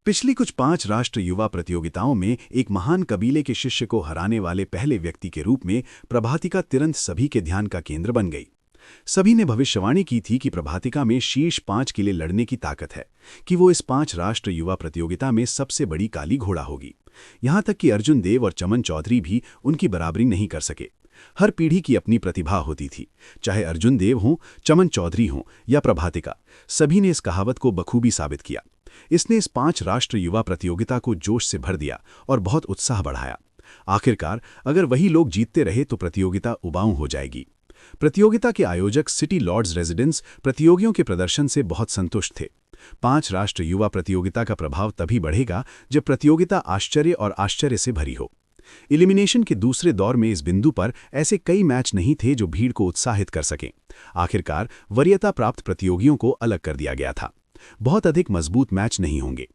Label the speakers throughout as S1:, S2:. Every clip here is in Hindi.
S1: पिछली कुछ 5 राष्ट्र युवा प्रतियोगिताओं में एक महान कबीले के शिष्य को हराने वाले पहले व्यक्ति के रूप में प्रभातिका तुरंत सभी के ध्यान का केंद्र बन गई। सभी ने भविष्यवाणी की थी कि प्रभातिका में शीर्ष 5 के लिए लड़ने की ताकत है, कि वो इस 5 राष्ट्र युवा प्रतियोगिता में सबसे बड़ी काली घोड़ा होगी। यहाँ तक कि अर्जुन देव और चमन चौधरी भी उनकी बराबरी नहीं कर सके। हर पीढ़ी की अपनी प्रतिभा होती थी, चाहे अर्जुन देव हों, चमन चौधरी हों या प्रभातिका, सभी ने इस कहावत को बखूबी साबित किया। इसने इस 5 राष्ट्र युवा प्रतियोगिता को जोश से भर दिया और बहुत उत्साह बढ़ाया। आखिरकार अगर वही लोग जीतते रहे तो प्रतियोगिता उबाऊ हो जाएगी। प्रतियोगिता के आयोजक सिटी लॉर्ड्स रेजिडेंस प्रतियोगियों के प्रदर्शन से बहुत संतुष्ट थे। 5 राष्ट्र युवा प्रतियोगिता का प्रभाव तभी बढ़ेगा जब प्रतियोगिता आश्चर्य और आश्चर्य से भरी हो। एलिमिनेशन के दूसरे दौर में इस बिंदु पर ऐसे कई मैच नहीं थे जो भीड़ को उत्साहित कर सकें। आखिरकार वरीयता प्राप्त प्रतियोगियों को अलग कर दिया गया था। बहुत अधिक मजबूत मैच नहीं होंगे।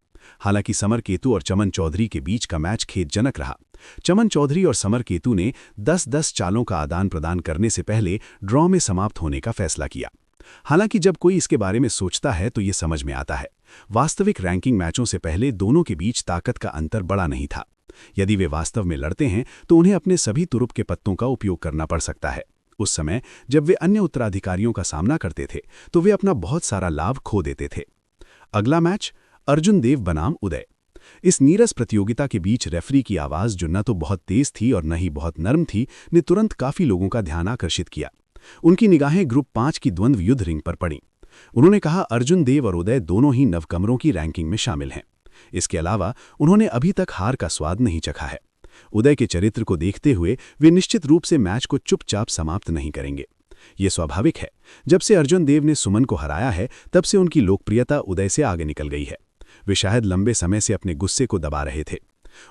S1: हालांकि समर केतु और चमन चौधरी के बीच का मैच खेदजनक रहा। चमन चौधरी और समर केतु ने 10-10 चालों का आदान प्रदान करने से पहले ड्रॉ में समाप्त होने का फैसला किया। हालांकि जब कोई इसके बारे में सोचता है तो ये समझ में आता है, वास्तविक रैंकिंग मैचों से पहले दोनों के बीच ताकत का अंतर बड़ा नहीं था। यदि वे वास्तव में लड़ते हैं तो उन्हें अपने सभी तुरुप के पत्तों का उपयोग करना पड़ सकता है। उस समय जब वे अन्य उत्तराधिकारियों का सामना करते थे तो वे अपना बहुत सारा लाभ खो देते थे। अगला मैच अर्जुन देव बनाम उदय। इस नीरस प्रतियोगिता के बीच रेफरी की आवाज़, जो न तो बहुत तेज थी और न ही बहुत नरम थी, ने तुरंत काफी लोगों का ध्यान आकर्षित किया। उनकी निगाहें ग्रुप 5 की द्वंद्व युद्ध रिंग पर पड़ीं। उन्होंने कहा, अर्जुन देव और उदय दोनों ही नवकमरों की रैंकिंग में शामिल हैं। इसके अलावा उन्होंने अभी तक हार का स्वाद नहीं चखा है। उदय के चरित्र को देखते हुए वे निश्चित रूप से मैच को चुपचाप समाप्त नहीं करेंगे। ये स्वाभाविक है। जब से अर्जुन देव ने सुमन को हराया है तब से उनकी लोकप्रियता उदय से आगे निकल गई है। वे शायद लंबे समय से अपने गुस्से को दबा रहे थे।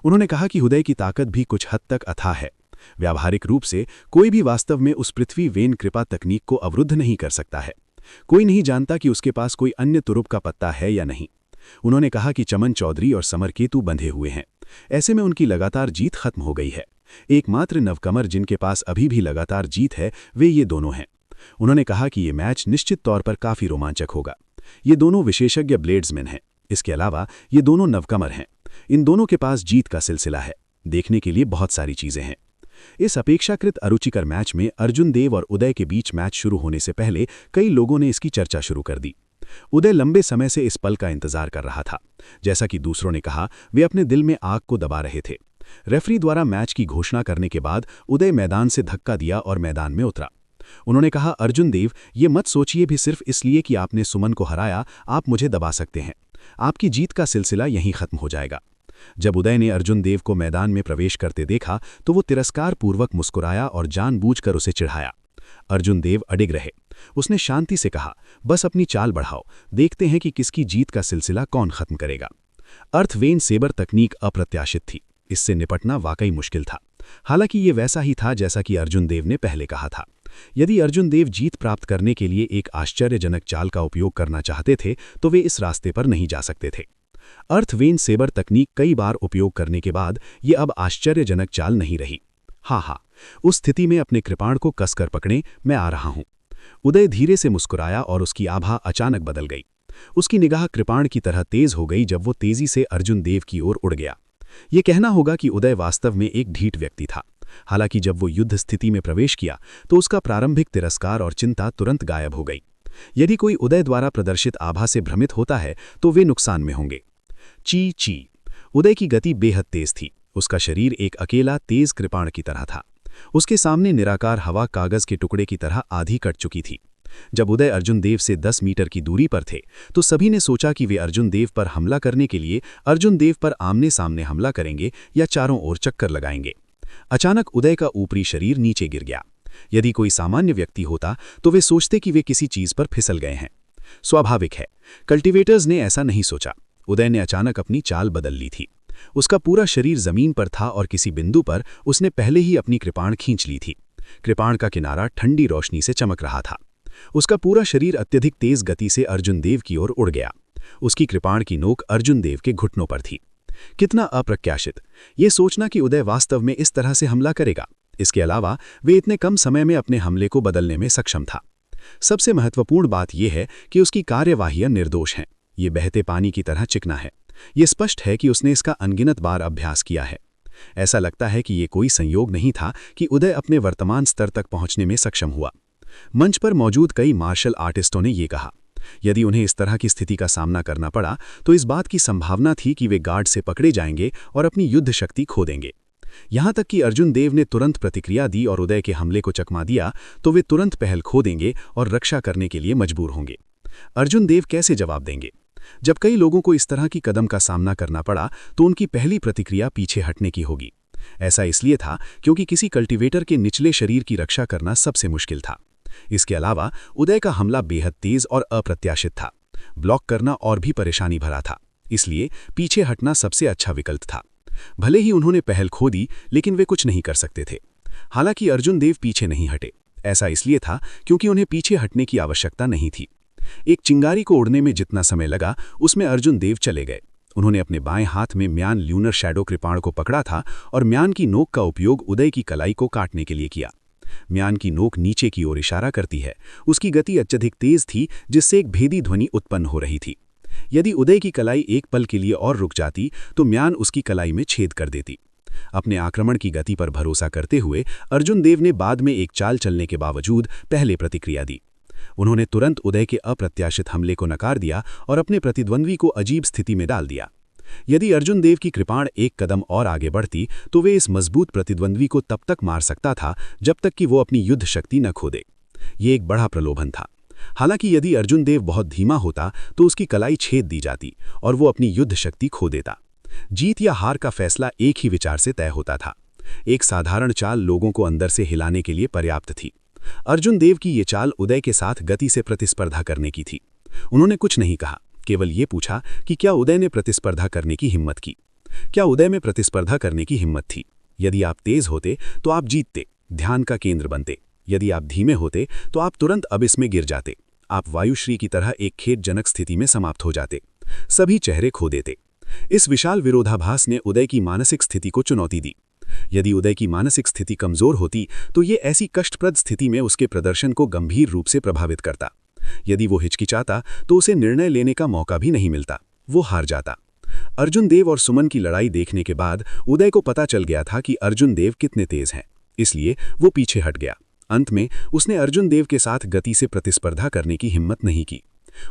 S1: उन्होंने कहा कि उदय की ताकत भी कुछ हद तक अथाह है। व्यावहारिक रूप से कोई भी वास्तव में उस पृथ्वी वेन कृपा तकनीक को अवरुद्ध नहीं कर सकता है। कोई नहीं जानता कि उसके पास कोई अन्य तुरुप का पत्ता है या नहीं। उन्होंने कहा कि चमन चौधरी और समर केतु बंधे हुए हैं। ऐसे में उनकी लगातार जीत खत्म हो गई है। एकमात्र नवकमर जिनके पास अभी भी लगातार जीत है वे ये दोनों हैं। उन्होंने कहा कि ये मैच निश्चित तौर पर काफी रोमांचक होगा। ये दोनों विशेषज्ञ ब्लेड्समैन हैं। इसके अलावा ये दोनों नवकमर हैं। इन दोनों के पास जीत का सिलसिला है। देखने के लिए बहुत सारी चीजें हैं। इस अपेक्षाकृत अरुचिकर मैच में अर्जुन देव और उदय के बीच मैच शुरू होने से पहले कई लोगों ने इसकी चर्चा शुरू कर दी। उदय लंबे समय से इस पल का इंतजार कर रहा था। जैसा कि दूसरों ने कहा, वे अपने दिल में आग को दबा रहे थे। रेफरी द्वारा मैच की घोषणा करने के बाद उदय मैदान से धक्का दिया और मैदान में उतरा। उन्होंने कहा, अर्जुन देव, ये मत सोचिए भी सिर्फ इसलिए कि आपने सुमन को हराया आप मुझे दबा सकते हैं। आपकी जीत का सिलसिला यहीं खत्म हो जाएगा। जब उदय ने अर्जुन देव को मैदान में प्रवेश करते देखा तो वो तिरस्कार पूर्वक मुस्कुराया और जानबूझकर उसे चिढ़ाया। अर्जुन देव अडिग रहे। उसने शांति से कहा, बस अपनी चाल बढ़ाओ, देखते हैं कि किसकी जीत का सिलसिला कौन खत्म करेगा। अर्थ वेन सेबर तकनीक अप्रत्याशित थी। इससे निपटना वाकई मुश्किल था। हालांकि ये वैसा ही था जैसा कि अर्जुन देव ने पहले कहा था। यदि अर्जुन देव जीत प्राप्त करने के लिए एक आश्चर्यजनक चाल का उपयोग करना चाहते थे तो वे इस रास्ते पर नहीं जा सकते थे। अर्थ वेन सेबर तकनीक कई बार उपयोग करने के बाद ये अब आश्चर्यजनक चाल नहीं रही। हाँ, उस स्थिति में अपने कृपाण को कसकर पकड़ें, मैं आ रहा हूं। उदय धीरे से मुस्कुराया और उसकी आभा अचानक बदल गई। उसकी निगाह कृपाण की तरह तेज हो गई जब वो तेजी से अर्जुन देव की ओर उड़ गया। ये कहना होगा कि उदय वास्तव में एक ढीठ व्यक्ति था। हालांकि जब वो युद्ध स्थिति में प्रवेश किया तो उसका प्रारंभिक तिरस्कार और चिंता तुरंत गायब हो गई। यदि कोई उदय द्वारा प्रदर्शित आभा से भ्रमित होता है तो वे नुकसान में होंगे। ची। उदय की गति बेहद तेज थी। उसका शरीर एक अकेला तेज कृपाण की तरह था। उसके सामने निराकार हवा कागज के टुकड़े की तरह आधी कट चुकी थी। जब उदय अर्जुन देव से 10 मीटर की दूरी पर थे तो सभी ने सोचा कि वे अर्जुन देव पर हमला करने के लिए अर्जुन देव पर आमने सामने हमला करेंगे या चारों ओर चक्कर लगाएंगे। अचानक उदय का ऊपरी शरीर नीचे गिर गया। यदि कोई सामान्य व्यक्ति होता तो वे सोचते कि वे किसी चीज पर फिसल गए हैं। स्वाभाविक है, कल्टीवेटर्स ने ऐसा नहीं सोचा। उदय ने अचानक अपनी चाल बदल ली थी। उसका पूरा शरीर जमीन पर था और किसी बिंदु पर उसने पहले ही अपनी कृपाण खींच ली थी। कृपाण का किनारा ठंडी रोशनी से चमक रहा था। उसका पूरा शरीर अत्यधिक तेज गति से अर्जुन देव की ओर उड़ गया। उसकी कृपाण की नोक अर्जुन देव के घुटनों पर थी। कितना अप्रत्याशित! ये सोचना कि उदय वास्तव में इस तरह से हमला करेगा। इसके अलावा वे इतने कम समय में अपने हमले को बदलने में सक्षम था। सबसे महत्वपूर्ण बात यह है कि उसकी कार्यवाहियां निर्दोष हैं। ये बहते पानी की तरह चिकना है। ये स्पष्ट है कि उसने इसका अनगिनत बार अभ्यास किया है। ऐसा लगता है कि ये कोई संयोग नहीं था कि उदय अपने वर्तमान स्तर तक पहुंचने में सक्षम हुआ। मंच पर मौजूद कई मार्शल आर्टिस्टों ने ये कहा, यदि उन्हें इस तरह की स्थिति का सामना करना पड़ा तो इस बात की संभावना थी कि वे गार्ड से पकड़े जाएंगे और अपनी युद्ध शक्ति खो देंगे। यहां तक कि अर्जुन देव ने तुरंत प्रतिक्रिया दी और उदय के हमले को चकमा दिया तो वे तुरंत पहल खो देंगे और रक्षा करने के लिए मजबूर होंगे। अर्जुन देव कैसे जवाब देंगे? जब कई लोगों को इस तरह की कदम का सामना करना पड़ा तो उनकी पहली प्रतिक्रिया पीछे हटने की होगी। ऐसा इसलिए था क्योंकि किसी कल्टीवेटर के निचले शरीर की रक्षा करना सबसे मुश्किल था। इसके अलावा उदय का हमला बेहद तेज और अप्रत्याशित था। ब्लॉक करना और भी परेशानी भरा था, इसलिए पीछे हटना सबसे अच्छा विकल्प था। भले ही उन्होंने पहल खो दी, लेकिन वे कुछ नहीं कर सकते थे। हालांकि अर्जुन देव पीछे नहीं हटे। ऐसा इसलिए था क्योंकि उन्हें पीछे हटने की आवश्यकता नहीं थी। एक चिंगारी को उड़ने में जितना समय लगा, उसमें अर्जुन देव चले गए। उन्होंने अपने बाएं हाथ में म्यान ल्यूनर शैडो कृपाण को पकड़ा था और म्यान की नोक का उपयोग उदय की कलाई को काटने के लिए किया। म्यान की नोक नीचे की ओर इशारा करती है। उसकी गति अत्यधिक तेज थी, जिससे एक भेदी ध्वनि उत्पन्न हो रही थी। यदि उदय की कलाई एक पल के लिए और रुक जाती तो म्यान उसकी कलाई में छेद कर देती। अपने आक्रमण की गति पर भरोसा करते हुए अर्जुन देव ने बाद में एक चाल चलने के बावजूद पहले प्रतिक्रिया दी। उन्होंने तुरंत उदय के अप्रत्याशित हमले को नकार दिया और अपने प्रतिद्वंद्वी को अजीब स्थिति में डाल दिया। यदि अर्जुन देव की कृपाण एक कदम और आगे बढ़ती तो वे इस मजबूत प्रतिद्वंद्वी को तब तक मार सकता था जब तक कि वो अपनी युद्ध शक्ति न खो दे। ये एक बड़ा प्रलोभन था। हालांकि यदि अर्जुन देव बहुत धीमा होता तो उसकी कलाई छेद दी जाती और वो अपनी युद्ध शक्ति खो देता। जीत या हार का फैसला एक ही विचार से तय होता था। एक साधारण चाल लोगों को अंदर से हिलाने के लिए पर्याप्त थी। अर्जुन देव की ये चाल उदय के साथ गति से प्रतिस्पर्धा करने की थी। उन्होंने कुछ नहीं कहा, केवल ये पूछा कि क्या उदय ने प्रतिस्पर्धा करने की हिम्मत की। क्या उदय में प्रतिस्पर्धा करने की हिम्मत थी? यदि आप तेज होते तो आप जीतते, ध्यान का केंद्र बनते। यदि आप धीमे होते तो आप तुरंत अबिस में गिर जाते। आप वायुश्री की तरह एक खेदजनक स्थिति में समाप्त हो जाते। सभी चेहरे खो देते। इस विशाल विरोधाभास ने उदय की मानसिक स्थिति को चुनौती दी। यदि उदय की मानसिक स्थिति कमजोर होती तो ये ऐसी कष्टप्रद स्थिति में उसके प्रदर्शन को गंभीर रूप से प्रभावित करता। यदि वो हिचकिचाता तो उसे निर्णय लेने का मौका भी नहीं मिलता, वो हार जाता। अर्जुन देव और सुमन की लड़ाई देखने के बाद उदय को पता चल गया था कि अर्जुन देव कितने तेज हैं, इसलिए वो पीछे हट गया। अंत में उसने अर्जुन देव के साथ गति से प्रतिस्पर्धा करने की हिम्मत नहीं की।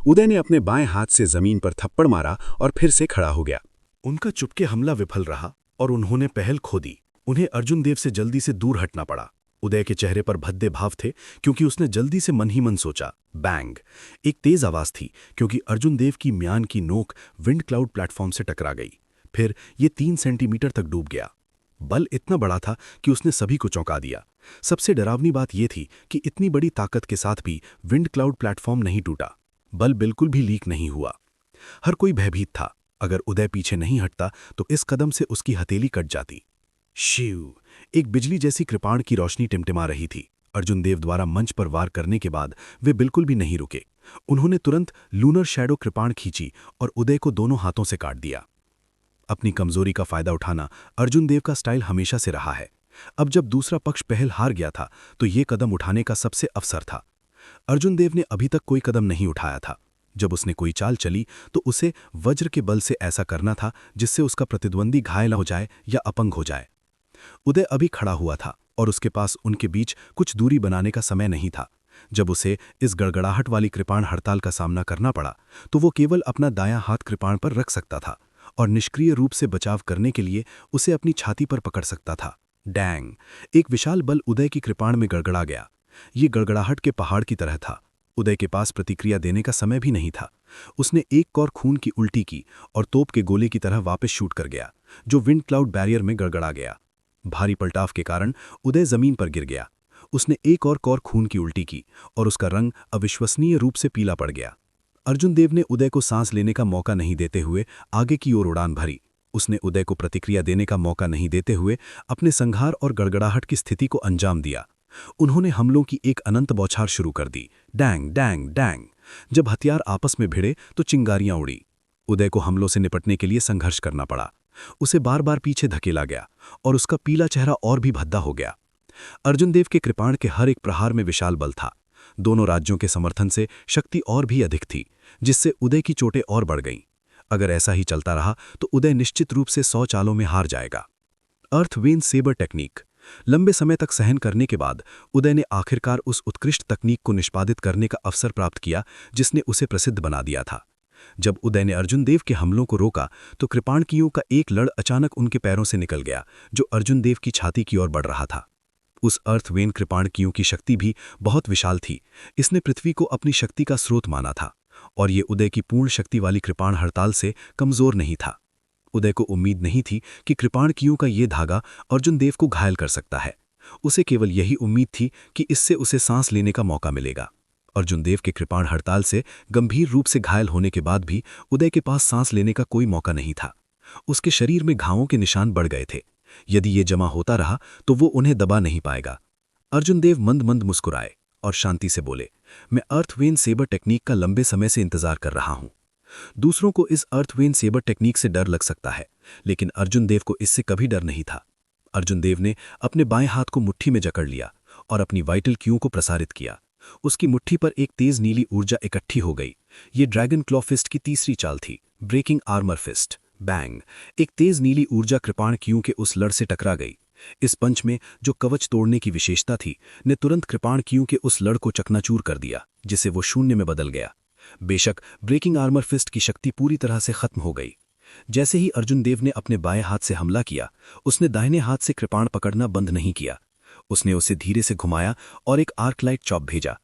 S1: उदय ने अपने बाएं हाथ से जमीन पर थप्पड़ मारा और फिर से खड़ा हो गया।
S2: उनका चुपके हमला विफल रहा और उन्होंने पहल खो दी। उन्हें अर्जुन देव से जल्दी से दूर हटना पड़ा। उदय के चेहरे पर भद्दे भाव थे क्योंकि उसने जल्दी से मन ही मन सोचा। बैंग! एक तेज आवाज थी क्योंकि अर्जुन देव की म्यान की नोक विंड क्लाउड प्लेटफॉर्म से टकरा गई। फिर ये 3 सेंटीमीटर तक डूब गया। बल इतना बड़ा था कि उसने सभी को चौंका दिया। सबसे डरावनी बात यह थी कि इतनी बड़ी ताकत के साथ भी विंड क्लाउड प्लेटफॉर्म नहीं टूटा। बल बिल्कुल भी लीक नहीं हुआ। हर कोई भयभीत था। अगर उदय पीछे नहीं हटता तो इस कदम से उसकी हथेली कट जाती। शिव! एक बिजली जैसी कृपाण की रोशनी टिमटिमा रही थी। अर्जुन देव द्वारा मंच पर वार करने के बाद वे बिल्कुल भी नहीं रुके। उन्होंने तुरंत लूनर शैडो कृपाण खींची और उदय को दोनों हाथों से काट दिया। अपनी कमजोरी का फायदा उठाना अर्जुन देव का स्टाइल हमेशा से रहा है। अब जब दूसरा पक्ष पहल हार गया था तो ये कदम उठाने का सबसे अवसर था। अर्जुन देव ने अभी तक कोई कदम नहीं उठाया था। जब उसने कोई चाल चली तो उसे वज्र के बल से ऐसा करना था जिससे उसका प्रतिद्वंदी घायल हो जाए या अपंग हो जाए। उदय अभी खड़ा हुआ था और उसके पास उनके बीच कुछ दूरी बनाने का समय नहीं था। जब उसे इस गड़गड़ाहट वाली कृपाण हड़ताल का सामना करना पड़ा तो वो केवल अपना दायां हाथ कृपाण पर रख सकता था और निष्क्रिय रूप से बचाव करने के लिए उसे अपनी छाती पर पकड़ सकता था। डैंग! एक विशाल बल उदय की कृपाण में गड़गड़ा गया। ये गड़गड़ाहट के पहाड़ की तरह था। उदय के पास प्रतिक्रिया देने का समय भी नहीं था। उसने एक कौर खून की उल्टी की और तोप के गोले की तरह वापस शूट कर गया, जो विंड क्लाउड बैरियर में गड़गड़ा गया। भारी पलटाव के कारण उदय जमीन पर गिर गया। उसने एक और कौर खून की उल्टी की और उसका रंग अविश्वसनीय रूप से पीला पड़ गया। अर्जुन देव ने उदय को सांस लेने का मौका नहीं देते हुए आगे की ओर उड़ान भरी। उसने उदय को प्रतिक्रिया देने का मौका नहीं देते हुए अपने संघार और गड़गड़ाहट की स्थिति को अंजाम दिया। उन्होंने हमलों की एक अनंत बौछार शुरू कर दी। Dang dang dang! जब हथियार आपस में भिड़े तो चिंगारियां उड़ी। उदय को हमलों से निपटने के लिए संघर्ष करना पड़ा। उसे बार बार पीछे धकेला गया और उसका पीला चेहरा और भी भद्दा हो गया। अर्जुन देव के कृपाण के हर एक प्रहार में विशाल बल था। दोनों राज्यों के समर्थन से शक्ति और भी अधिक थी, जिससे उदय की चोटें और बढ़ गईं। अगर ऐसा ही चलता रहा तो उदय निश्चित रूप से 100 चालों में हार जाएगा। अर्थ वेन सेबर टेक्निक। लंबे समय तक सहन करने के बाद उदय ने आखिरकार उस उत्कृष्ट तकनीक को निष्पादित करने का अवसर प्राप्त किया जिसने उसे प्रसिद्ध बना दिया था। जब उदय ने अर्जुन देव के हमलों को रोका तो कृपाणकियों का एक लड़ अचानक उनके पैरों से निकल गया जो अर्जुन देव की छाती की ओर बढ़ रहा था। उस अर्थवेन कृपाणकियों की शक्ति भी बहुत विशाल थी। इसने पृथ्वी को अपनी शक्ति का स्रोत माना था और ये उदय की पूर्ण शक्ति वाली कृपाण हड़ताल से कमजोर नहीं था। उदय को उम्मीद नहीं थी कि कृपाणकियों का ये धागा अर्जुन देव को घायल कर सकता है। उसे केवल यही उम्मीद थी कि इससे उसे सांस लेने का मौका मिलेगा। अर्जुन देव के कृपाण हड़ताल से गंभीर रूप से घायल होने के बाद भी उदय के पास सांस लेने का कोई मौका नहीं था। उसके शरीर में घावों के निशान बढ़ गए थे। यदि ये जमा होता रहा तो वो उन्हें दबा नहीं पाएगा। अर्जुन देव मंद मंद मुस्कुराए और शांति से बोले, मैं अर्थवेन सेबर टेक्निक का लंबे समय से इंतजार कर रहा हूं। दूसरों को इस अर्थवेन सेबर टेक्निक से डर लग सकता है, लेकिन अर्जुन देव को इससे कभी डर नहीं था। अर्जुन देव ने अपने बाएं हाथ को मुट्ठी में जकड़ लिया और अपनी वाइटल क्यू को प्रसारित किया। उसकी मुट्ठी पर एक तेज नीली ऊर्जा इकट्ठी हो गई। ये ड्रैगन क्लॉ फिस्ट की तीसरी चाल थी, ब्रेकिंग आर्मर फिस्ट। बैंग! एक तेज नीली ऊर्जा कृपाण क्यू के उस लड़ से टकरा गई। इस पंच में जो कवच तोड़ने की विशेषता थी ने तुरंत कृपाण क्यू के उस लड़ को चकनाचूर कर दिया, जिसे वो शून्य में बदल गया। बेशक ब्रेकिंग आर्मर फिस्ट की शक्ति पूरी तरह से खत्म हो गई। जैसे ही अर्जुन देव ने अपने बाएं हाथ से हमला किया, उसने दाहिने हाथ से कृपाण पकड़ना बंद नहीं किया। उसने उसे धीरे से घुमाया और एक आर्कलाइट चॉप भेजा।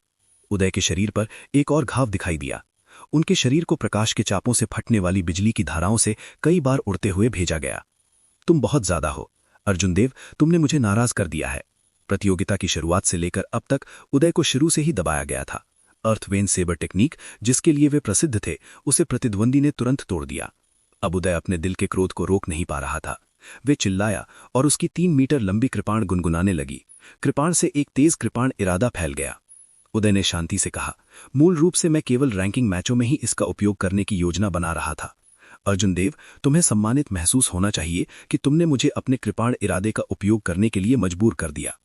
S2: उदय के शरीर पर एक और घाव दिखाई दिया। उनके शरीर को प्रकाश के चापों से फटने वाली बिजली की धाराओं से कई बार उड़ते हुए भेजा गया। तुम बहुत ज्यादा हो अर्जुन देव, तुमने मुझे नाराज कर दिया है। प्रतियोगिता की शुरुआत से लेकर अब तक उदय को शुरू से ही दबाया गया था। अर्थवेन सेबर टेक्निक जिसके लिए वे प्रसिद्ध थे, उसे प्रतिद्वंदी ने तुरंत तोड़ दिया। अब उदय अपने दिल के क्रोध को रोक नहीं पा रहा था। वे चिल्लाया और उसकी 3 मीटर लंबी कृपाण गुनगुनाने लगी। कृपाण से एक तेज कृपाण इरादा फैल गया। उदय ने शांति से कहा, मूल रूप से मैं केवल रैंकिंग मैचों में ही इसका उपयोग करने की योजना बना रहा था। अर्जुन देव, तुम्हें सम्मानित महसूस होना चाहिए कि तुमने मुझे अपने कृपाण इरादे का उपयोग करने के लिए मजबूर कर दिया।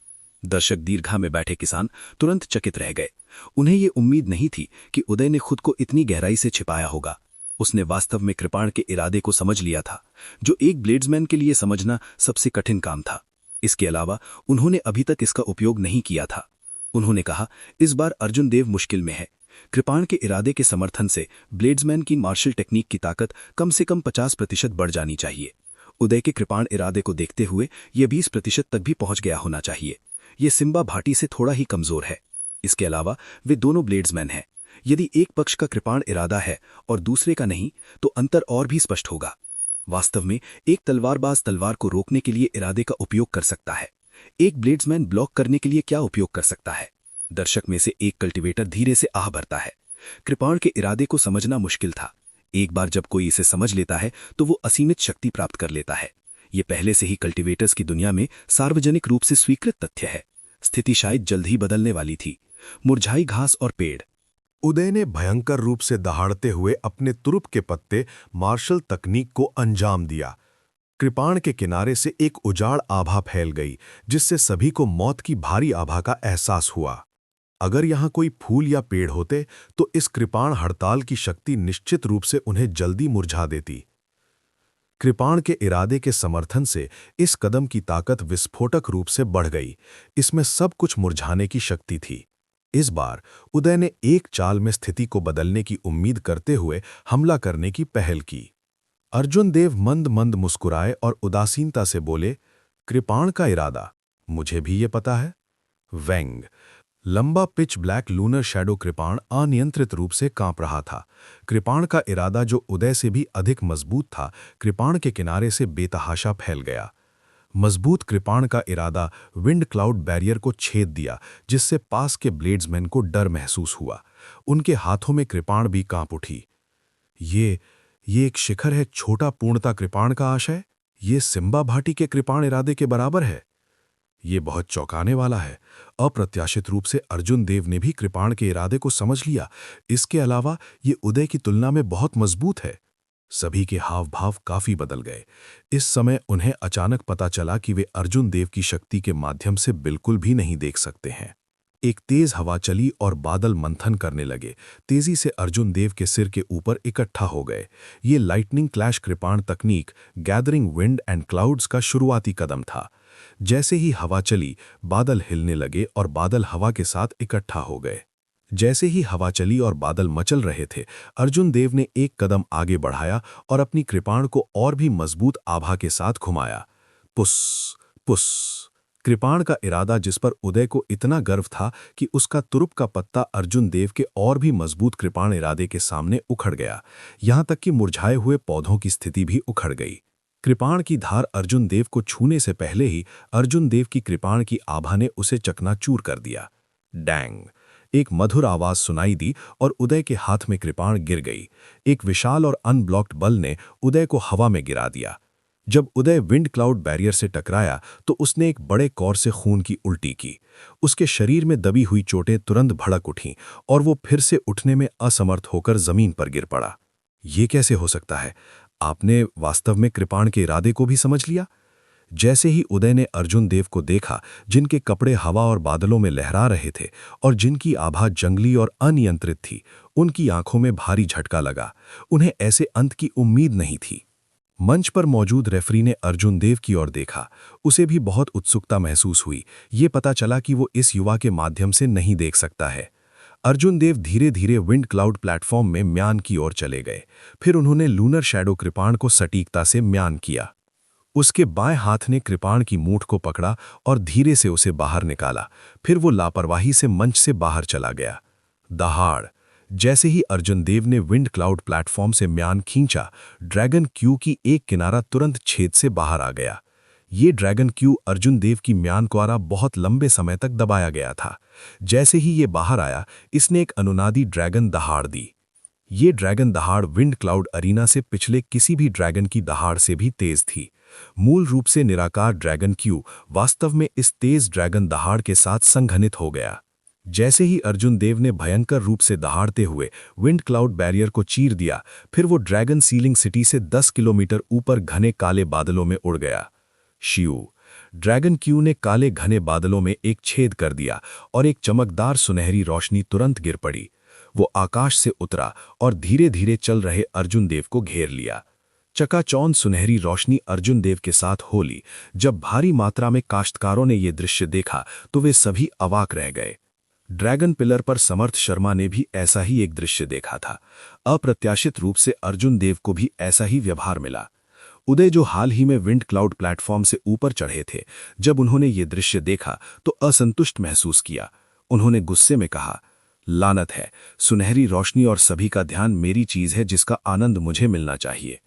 S2: दर्शक दीर्घा में बैठे किसान तुरंत चकित रह गए। उन्हें ये उम्मीद नहीं थी कि उदय ने खुद को इतनी गहराई से छिपाया होगा। उसने वास्तव में कृपाण के इरादे को समझ लिया था, जो एक ब्लेड्समैन के लिए समझना सबसे कठिन काम था। इसके अलावा उन्होंने अभी तक इसका उपयोग नहीं किया था। उन्होंने कहा, इस बार अर्जुन देव मुश्किल में है। कृपाण के इरादे के समर्थन से ब्लेड्समैन की मार्शल टेक्निक की ताकत कम से कम 50% बढ़ जानी चाहिए। उदय के कृपाण इरादे को देखते हुए यह 20% तक भी पहुंच गया होना चाहिए। ये सिम्बा भाटी से थोड़ा ही कमजोर है। इसके अलावा वे दोनों ब्लेड्समैन हैं। यदि एक पक्ष का कृपाण इरादा है और दूसरे का नहीं, तो अंतर और भी स्पष्ट होगा। वास्तव में एक तलवारबाज तलवार को रोकने के लिए इरादे का उपयोग कर सकता है। एक ब्लेड्समैन ब्लॉक करने के लिए क्या उपयोग कर सकता है? दर्शक में से एक कल्टीवेटर धीरे से आह भरता है। कृपाण के इरादे को समझना मुश्किल था। एक बार जब कोई इसे समझ लेता है तो वो असीमित शक्ति प्राप्त कर लेता है। ये पहले से ही कल्टीवेटर्स की दुनिया में सार्वजनिक रूप से स्वीकृत तथ्य है। स्थिति शायद जल्द ही बदलने वाली थी। मुरझाई घास और पेड़।
S3: उदय ने भयंकर रूप से दहाड़ते हुए अपने तुरुप के पत्ते मार्शल तकनीक को अंजाम दिया। कृपाण के किनारे से एक उजाड़ आभा फैल गई, जिससे सभी को मौत की भारी आभा का एहसास हुआ। अगर यहाँ कोई फूल या पेड़ होते तो इस कृपाण हड़ताल की शक्ति निश्चित रूप से उन्हें जल्दी मुरझा देती। कृपाण के इरादे के समर्थन से इस कदम की ताकत विस्फोटक रूप से बढ़ गई। इसमें सब कुछ मुरझाने की शक्ति थी। इस बार उदय ने एक चाल में स्थिति को बदलने की उम्मीद करते हुए हमला करने की पहल की। अर्जुन देव मंद मंद मुस्कुराए और उदासीनता से बोले, कृपाण का इरादा मुझे भी ये पता है। व्यंग! लंबा पिच ब्लैक लूनर शैडो कृपाण अनियंत्रित रूप से कांप रहा था। कृपाण का इरादा जो उदय से भी अधिक मजबूत था, कृपाण के किनारे से बेतहाशा फैल गया। मजबूत कृपाण का इरादा विंड क्लाउड बैरियर को छेद दिया, जिससे पास के ब्लेड्समैन को डर महसूस हुआ। उनके हाथों में कृपाण भी कांप उठी। ये एक शिखर है, छोटा पूर्णता कृपाण का आशय। ये सिम्बा भाटी के कृपाण इरादे के बराबर है। ये बहुत चौंकाने वाला है। अप्रत्याशित रूप से अर्जुन देव ने भी कृपाण के इरादे को समझ लिया। इसके अलावा ये उदय की तुलना में बहुत मजबूत है। सभी के हाव भाव काफी बदल गए। इस समय उन्हें अचानक पता चला कि वे अर्जुन देव की शक्ति के माध्यम से बिल्कुल भी नहीं देख सकते हैं। एक तेज हवा चली और बादल मंथन करने लगे, तेजी से अर्जुन देव के सिर के ऊपर इकट्ठा हो गए। ये लाइटनिंग क्लैश कृपाण तकनीक गैदरिंग विंड एंड क्लाउड्स का शुरुआती कदम था। जैसे ही हवा चली, बादल हिलने लगे और बादल हवा के साथ इकट्ठा हो गए। जैसे ही हवा चली और बादल मचल रहे थे, अर्जुन देव ने एक कदम आगे बढ़ाया और अपनी कृपाण को और भी मजबूत आभा के साथ घुमाया। पुस पुस। कृपाण का इरादा, जिस पर उदय को इतना गर्व था कि उसका तुरुप का पत्ता अर्जुन देव के और भी मजबूत कृपाण इरादे के सामने उखड़ गया, यहां तक कि मुरझाए हुए पौधों की स्थिति भी उखड़ गई। कृपाण की धार अर्जुन देव को छूने से पहले ही अर्जुन देव की कृपाण की आभा ने उसे चकनाचूर कर दिया। डैंग! एक मधुर आवाज सुनाई दी और उदय के हाथ में कृपाण गिर गई। एक विशाल और अनब्लॉक्ड बल ने उदय को हवा में गिरा दिया। जब उदय विंड क्लाउड बैरियर से टकराया तो उसने एक बड़े कौर से खून की उल्टी की। उसके शरीर में दबी हुई चोटें तुरंत भड़क उठीं और वो फिर से उठने में असमर्थ होकर जमीन पर गिर पड़ा। ये कैसे हो सकता है? आपने वास्तव में कृपाण के इरादे को भी समझ लिया? जैसे ही उदय ने अर्जुन देव को देखा, जिनके कपड़े हवा और बादलों में लहरा रहे थे और जिनकी आभा जंगली और अनियंत्रित थी, उनकी आंखों में भारी झटका लगा। उन्हें ऐसे अंत की उम्मीद नहीं थी। मंच पर मौजूद रेफरी ने अर्जुन देव की ओर देखा। उसे भी बहुत उत्सुकता महसूस हुई। ये पता चला कि वो इस युवा के माध्यम से नहीं देख सकता है। अर्जुन देव धीरे धीरे विंड क्लाउड प्लेटफॉर्म में म्यान की ओर चले गए। फिर उन्होंने लूनर शैडो कृपाण को सटीकता से म्यान किया। उसके बाएं हाथ ने कृपाण की मूठ को पकड़ा और धीरे से उसे बाहर निकाला। फिर वो लापरवाही से मंच से बाहर चला गया। दहाड़! जैसे ही अर्जुन देव ने विंड क्लाउड प्लेटफॉर्म से म्यान खींचा, ड्रैगन क्यू की एक किनारा तुरंत छेद से बाहर आ गया। ये ड्रैगन क्यू अर्जुन देव की म्यान द्वारा बहुत लंबे समय तक दबाया गया था। जैसे ही ये बाहर आया, इसने एक अनुनादी ड्रैगन दहाड़ दी। ये ड्रैगन दहाड़ विंड क्लाउड अरीना से पिछले किसी भी ड्रैगन की दहाड़ से भी तेज थी। मूल रूप से निराकार ड्रैगन क्यू वास्तव में इस तेज ड्रैगन दहाड़ के साथ संघनित हो गया। जैसे ही अर्जुन देव ने भयंकर रूप से दहाड़ते हुए विंड क्लाउड बैरियर को चीर दिया, फिर वो ड्रैगन सीलिंग सिटी से 10 किलोमीटर ऊपर घने काले बादलों में उड़ गया। शिव! ड्रैगन क्यू ने काले घने बादलों में एक छेद कर दिया और एक चमकदार सुनहरी रोशनी तुरंत गिर पड़ी। वो आकाश से उतरा और धीरे धीरे चल रहे अर्जुन देव को घेर लिया। चकाचौंध सुनहरी रोशनी अर्जुन देव के साथ होली। जब भारी मात्रा में काश्तकारों ने ये दृश्य देखा तो वे सभी अवाक रह गए। ड्रैगन पिलर पर समर्थ शर्मा ने भी ऐसा ही एक दृश्य देखा था। अप्रत्याशित रूप से अर्जुन देव को भी ऐसा ही व्यवहार मिला। उदय, जो हाल ही में विंड क्लाउड प्लेटफॉर्म से ऊपर चढ़े थे, जब उन्होंने ये दृश्य देखा तो असंतुष्ट महसूस किया। उन्होंने गुस्से में कहा, लानत है, सुनहरी रोशनी और सभी का ध्यान मेरी चीज है जिसका आनंद मुझे मिलना चाहिए।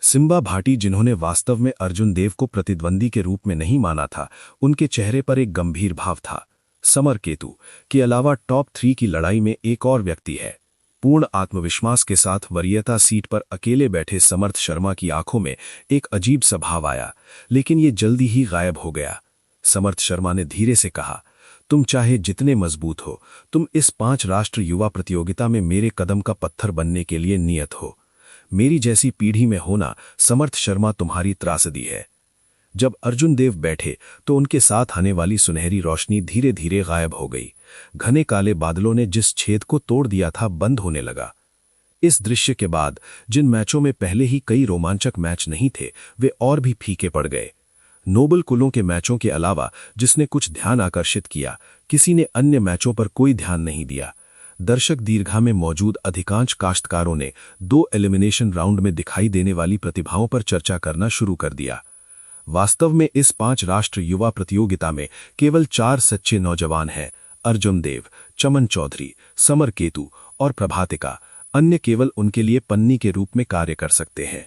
S3: सिम्बा भाटी, जिन्होंने वास्तव में अर्जुन देव को प्रतिद्वंदी के रूप में नहीं माना था, उनके चेहरे पर एक गंभीर भाव था। समर केतु के अलावा टॉप 3 की लड़ाई में एक और व्यक्ति है। पूर्ण आत्मविश्वास के साथ वरीयता सीट पर अकेले बैठे समर्थ शर्मा की आंखों में एक अजीब सा भाव आया, लेकिन ये जल्दी ही गायब हो गया। समर्थ शर्मा ने धीरे से कहा, तुम चाहे जितने मजबूत हो, तुम इस 5 राष्ट्र युवा प्रतियोगिता में मेरे कदम का पत्थर बनने के लिए नियत हो। मेरी जैसी पीढ़ी में होना, समर्थ शर्मा, तुम्हारी त्रासदी है। जब अर्जुन देव बैठे तो उनके साथ आने वाली सुनहरी रोशनी धीरे धीरे गायब हो गई। घने काले बादलों ने जिस छेद को तोड़ दिया था, बंद होने लगा। इस दृश्य के बाद जिन मैचों में पहले ही कई रोमांचक मैच नहीं थे, वे और भी फीके पड़ गए। नोबल कुलों के मैचों के अलावा जिसने कुछ ध्यान आकर्षित किया, किसी ने अन्य मैचों पर कोई ध्यान नहीं दिया। दर्शक दीर्घा में मौजूद अधिकांश काश्तकारों ने 2 एलिमिनेशन राउंड में दिखाई देने वाली प्रतिभाओं पर चर्चा करना शुरू कर दिया। वास्तव में इस 5 राष्ट्र युवा प्रतियोगिता में केवल 4 सच्चे नौजवान हैं: अर्जुन देव, चमन चौधरी, समर केतु और प्रभातिका। अन्य केवल उनके लिए पन्नी के रूप में कार्य कर सकते हैं।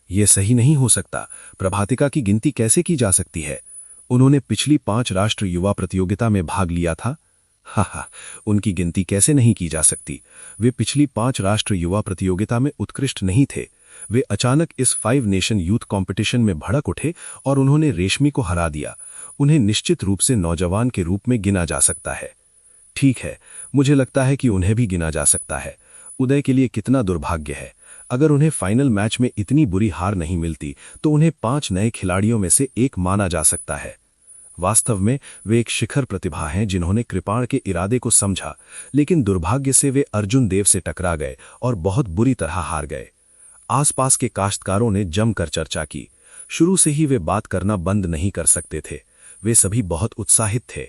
S3: यह सही नहीं हो सकता। प्रभातिका की गिनती कैसे की जा सकती है? उन्होंने पिछली 5 राष्ट्र युवा प्रतियोगिता में भाग लिया था। हा, उनकी गिनती कैसे नहीं की जा सकती? वे पिछली 5 राष्ट्र युवा प्रतियोगिता में उत्कृष्ट नहीं थे। वे अचानक इस 5 नेशन यूथ कंपटीशन में भड़क उठे और उन्होंने रेशमी को हरा दिया। उन्हें निश्चित रूप से नौजवान के रूप में गिना जा सकता है। ठीक है, मुझे लगता है कि उन्हें भी गिना जा सकता है। उदय के लिए कितना दुर्भाग्य है। अगर उन्हें फाइनल मैच में इतनी बुरी हार नहीं मिलती तो उन्हें 5 नए खिलाड़ियों में से एक माना जा सकता है।
S2: वास्तव में वे एक शिखर प्रतिभा हैं जिन्होंने कृपाण के इरादे को समझा, लेकिन दुर्भाग्य से वे अर्जुन देव से टकरा गए और बहुत बुरी तरह हार गए। आसपास के काश्तकारों ने जमकर चर्चा की। शुरू से ही वे बात करना बंद नहीं कर सकते थे। वे सभी बहुत उत्साहित थे।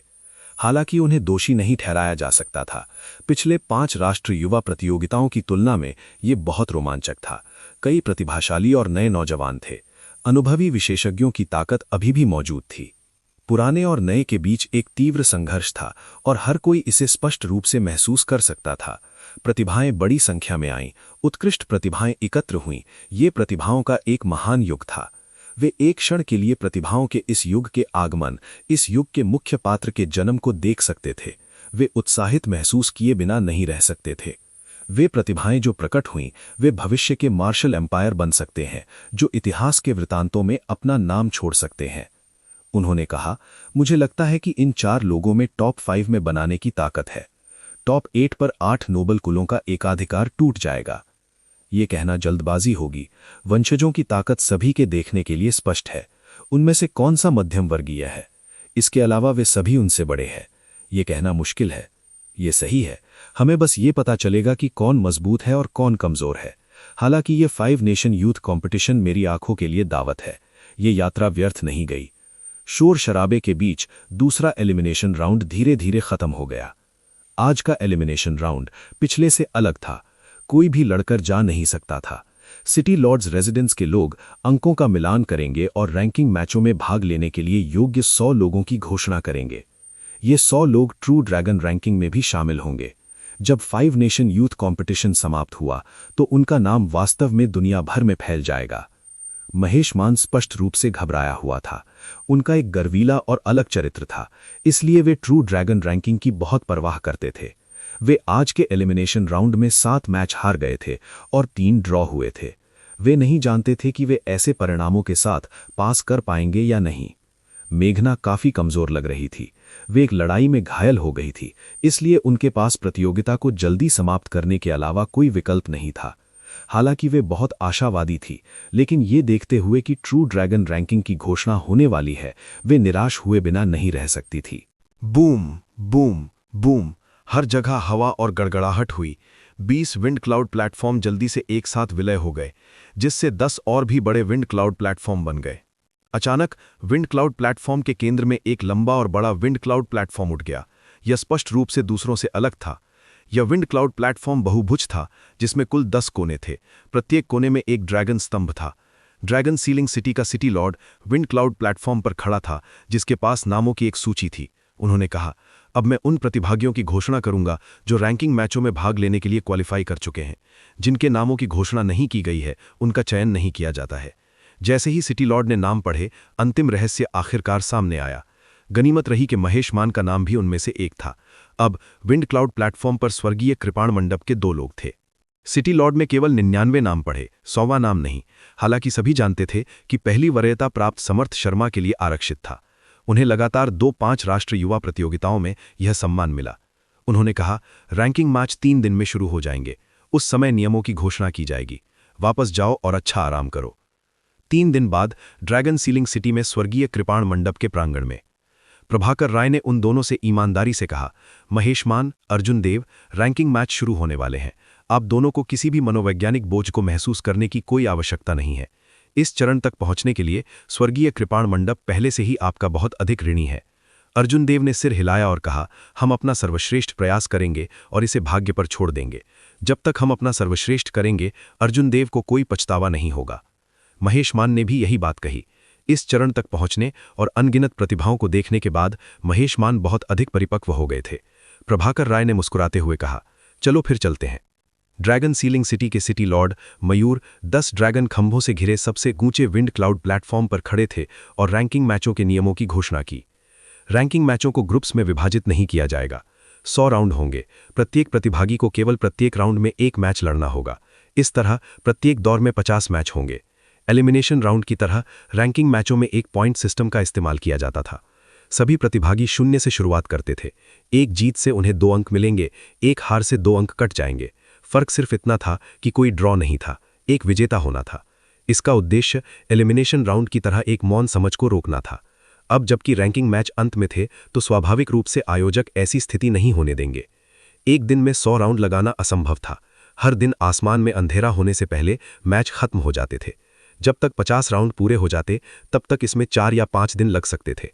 S2: हालांकि उन्हें दोषी नहीं ठहराया जा सकता था। पिछले 5 राष्ट्रीय युवा प्रतियोगिताओं की तुलना में ये बहुत रोमांचक था। कई प्रतिभाशाली और नए नौजवान थे। अनुभवी विशेषज्ञों की ताकत अभी भी मौजूद थी। पुराने और नए के बीच एक तीव्र संघर्ष था और हर कोई इसे स्पष्ट रूप से महसूस कर सकता था। प्रतिभाएं बड़ी संख्या में आईं, उत्कृष्ट प्रतिभाएं एकत्र हुईं। ये प्रतिभाओं का एक महान युग था। वे एक क्षण के लिए प्रतिभाओं के इस युग के आगमन, इस युग के मुख्य पात्र के जन्म को देख सकते थे। वे उत्साहित महसूस किए बिना नहीं रह सकते थे। वे प्रतिभाएं जो प्रकट हुईं, वे भविष्य के मार्शल एम्पायर बन सकते हैं, जो इतिहास के वृतांतों में अपना नाम छोड़ सकते हैं। उन्होंने कहा, मुझे लगता है कि इन 4 लोगों में टॉप 5 में बनाने की ताकत है। टॉप 8 पर 8 नोबल कुलों का एकाधिकार टूट जाएगा। ये कहना जल्दबाजी होगी। वंशजों की ताकत सभी के देखने के लिए स्पष्ट है। उनमें से कौन सा मध्यम वर्गीय है? इसके अलावा वे सभी उनसे बड़े हैं। ये कहना मुश्किल है। ये सही है। हमें बस ये पता चलेगा कि कौन मजबूत है और कौन कमजोर है। हालांकि ये 5 नेशन यूथ कंपटीशन मेरी आंखों के लिए दावत है। ये यात्रा व्यर्थ नहीं गई। शोर शराबे के बीच दूसरा एलिमिनेशन राउंड धीरे धीरे खत्म हो गया। आज का एलिमिनेशन राउंड पिछले से अलग था। कोई भी लड़कर जा नहीं सकता था। सिटी लॉर्ड्स रेजिडेंस के लोग अंकों का मिलान करेंगे और रैंकिंग मैचों में भाग लेने के लिए योग्य 100 लोगों की घोषणा करेंगे। ये 100 लोग ट्रू ड्रैगन रैंकिंग में भी शामिल होंगे। जब 5 नेशन यूथ कंपटीशन समाप्त हुआ तो उनका नाम वास्तव में दुनिया भर में फैल जाएगा। महेश मान स्पष्ट रूप से घबराया हुआ था। उनका एक गर्वीला और अलग चरित्र था, इसलिए वे ट्रू ड्रैगन रैंकिंग की बहुत परवाह करते थे। वे आज के एलिमिनेशन राउंड में 7 मैच हार गए थे और 3 ड्रॉ हुए थे। वे नहीं जानते थे कि वे ऐसे परिणामों के साथ पास कर पाएंगे या नहीं। मेघना काफी कमजोर लग रही थी। वे एक लड़ाई में घायल हो गई थी, इसलिए उनके पास प्रतियोगिता को जल्दी समाप्त करने के अलावा कोई विकल्प नहीं था। हालांकि वे बहुत आशावादी थी, लेकिन ये देखते हुए कि ट्रू ड्रैगन रैंकिंग की घोषणा होने वाली है, वे निराश हुए बिना नहीं रह सकती थी।
S3: बूम बूम बूम, हर जगह हवा और गड़गड़ाहट हुई। 20 विंड क्लाउड प्लेटफॉर्म जल्दी से एक साथ विलय हो गए, जिससे 10 और भी बड़े विंड क्लाउड प्लेटफॉर्म बन गए। अचानक विंड क्लाउड प्लेटफॉर्म के केंद्र में एक लंबा और बड़ा विंड क्लाउड प्लेटफॉर्म उठ गया। यह स्पष्ट रूप से दूसरों से अलग था। यह विंड क्लाउड प्लेटफॉर्म बहुभुज था, जिसमें कुल 10 कोने थे। प्रत्येक कोने में एक ड्रैगन स्तंभ था। ड्रैगन सीलिंग सिटी का city Lord wind cloud platform पर खड़ा था, जिसके पास नामों की एक सूची थी। उन्होंने कहा, अब मैं उन प्रतिभागियों की घोषणा करूंगा जो रैंकिंग मैचों में भाग लेने के लिए क्वालिफाई कर चुके हैं। जिनके नामों की घोषणा नहीं की गई है, उनका चयन नहीं किया जाता है। जैसे ही सिटी लॉर्ड ने नाम पढ़े, अंतिम रहस्य आखिरकार सामने आया। गनीमत रही कि महेश मान का नाम भी उनमें से एक था। अब विंड क्लाउड प्लेटफॉर्म पर स्वर्गीय कृपाण मंडप के 2 लोग थे। सिटी लॉर्ड में केवल 99 नाम पढ़े, 100वां नाम नहीं। हालांकि सभी जानते थे कि पहली वरीयता प्राप्त समर्थ शर्मा के लिए आरक्षित था। उन्हें लगातार 5 राष्ट्रीय युवा प्रतियोगिताओं में यह सम्मान मिला। उन्होंने कहा, रैंकिंग मैच 3 दिन में शुरू हो जाएंगे। उस समय नियमों की घोषणा की जाएगी। वापस जाओ और अच्छा आराम करो। 3 दिन बाद ड्रैगन सीलिंग सिटी में स्वर्गीय कृपाण मंडप के प्रांगण में प्रभाकर राय ने उन दोनों से ईमानदारी से कहा, महेश मान, अर्जुन देव, रैंकिंग मैच शुरू होने वाले हैं। आप दोनों को किसी भी मनोवैज्ञानिक बोझ को महसूस करने की कोई आवश्यकता नहीं है। इस चरण तक पहुंचने के लिए स्वर्गीय कृपाण मंडप पहले से ही आपका बहुत अधिक ऋणी है। अर्जुन देव ने सिर हिलाया और कहा, हम अपना सर्वश्रेष्ठ प्रयास करेंगे और इसे भाग्य पर छोड़ देंगे। जब तक हम अपना सर्वश्रेष्ठ करेंगे, अर्जुन देव को कोई पछतावा नहीं होगा। महेश मान ने भी यही बात कही। इस चरण तक पहुंचने और अनगिनत प्रतिभाओं को देखने के बाद महेश मान बहुत अधिक परिपक्व हो गए थे। प्रभाकर राय ने मुस्कुराते हुए कहा, चलो फिर चलते हैं। ड्रैगन सीलिंग सिटी के सिटी लॉर्ड मयूर 10 ड्रैगन खंभों से घिरे सबसे ऊंचे विंड क्लाउड प्लेटफॉर्म पर खड़े थे और रैंकिंग मैचों के नियमों की घोषणा की। रैंकिंग मैचों को ग्रुप्स में विभाजित नहीं किया जाएगा। 100 राउंड होंगे। प्रत्येक प्रतिभागी को केवल प्रत्येक राउंड में 1 मैच लड़ना होगा। इस तरह प्रत्येक दौर में 50 मैच होंगे। एलिमिनेशन राउंड की तरह रैंकिंग मैचों में एक पॉइंट सिस्टम का इस्तेमाल किया जाता था। सभी प्रतिभागी 0 से शुरुआत करते थे। एक जीत से उन्हें 2 अंक मिलेंगे, एक हार से 2 अंक कट जाएंगे। फर्क सिर्फ इतना था कि कोई ड्रॉ नहीं था, एक विजेता होना था। इसका उद्देश्य एलिमिनेशन राउंड की तरह एक मौन समझ को रोकना था।
S2: अब जबकि रैंकिंग मैच अंत में थे तो स्वाभाविक रूप से आयोजक ऐसी स्थिति नहीं होने देंगे। एक दिन में 100 राउंड लगाना असंभव था। हर दिन आसमान में अंधेरा होने से पहले मैच खत्म हो जाते थे। जब तक 50 राउंड पूरे हो जाते तब तक इसमें 4 या 5 दिन लग सकते थे।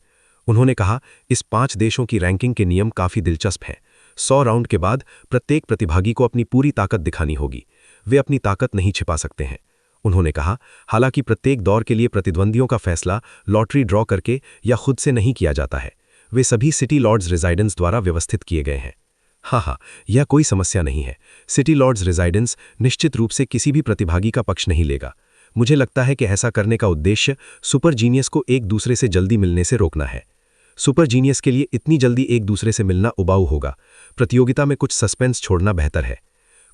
S2: उन्होंने कहा, इस 5 देशों की रैंकिंग के नियम काफी दिलचस्प हैं। 100 राउंड के बाद प्रत्येक प्रतिभागी को अपनी पूरी ताकत दिखानी होगी। वे अपनी ताकत नहीं छिपा सकते हैं। उन्होंने कहा, हालांकि प्रत्येक दौर के लिए प्रतिद्वंदियों का फैसला लॉटरी ड्रॉ करके या खुद से नहीं किया जाता है। वे सभी सिटी लॉर्ड्स रेजिडेंस द्वारा व्यवस्थित किए गए हैं। हाँ, यह कोई समस्या नहीं है। सिटी लॉर्ड्स रेजिडेंस निश्चित रूप से किसी भी प्रतिभागी का पक्ष नहीं लेगा। मुझे लगता है कि ऐसा करने का उद्देश्य सुपर जीनियस को एक दूसरे से जल्दी मिलने से रोकना है। सुपर जीनियस के लिए इतनी जल्दी एक दूसरे से मिलना उबाऊ होगा। प्रतियोगिता में कुछ सस्पेंस छोड़ना बेहतर है।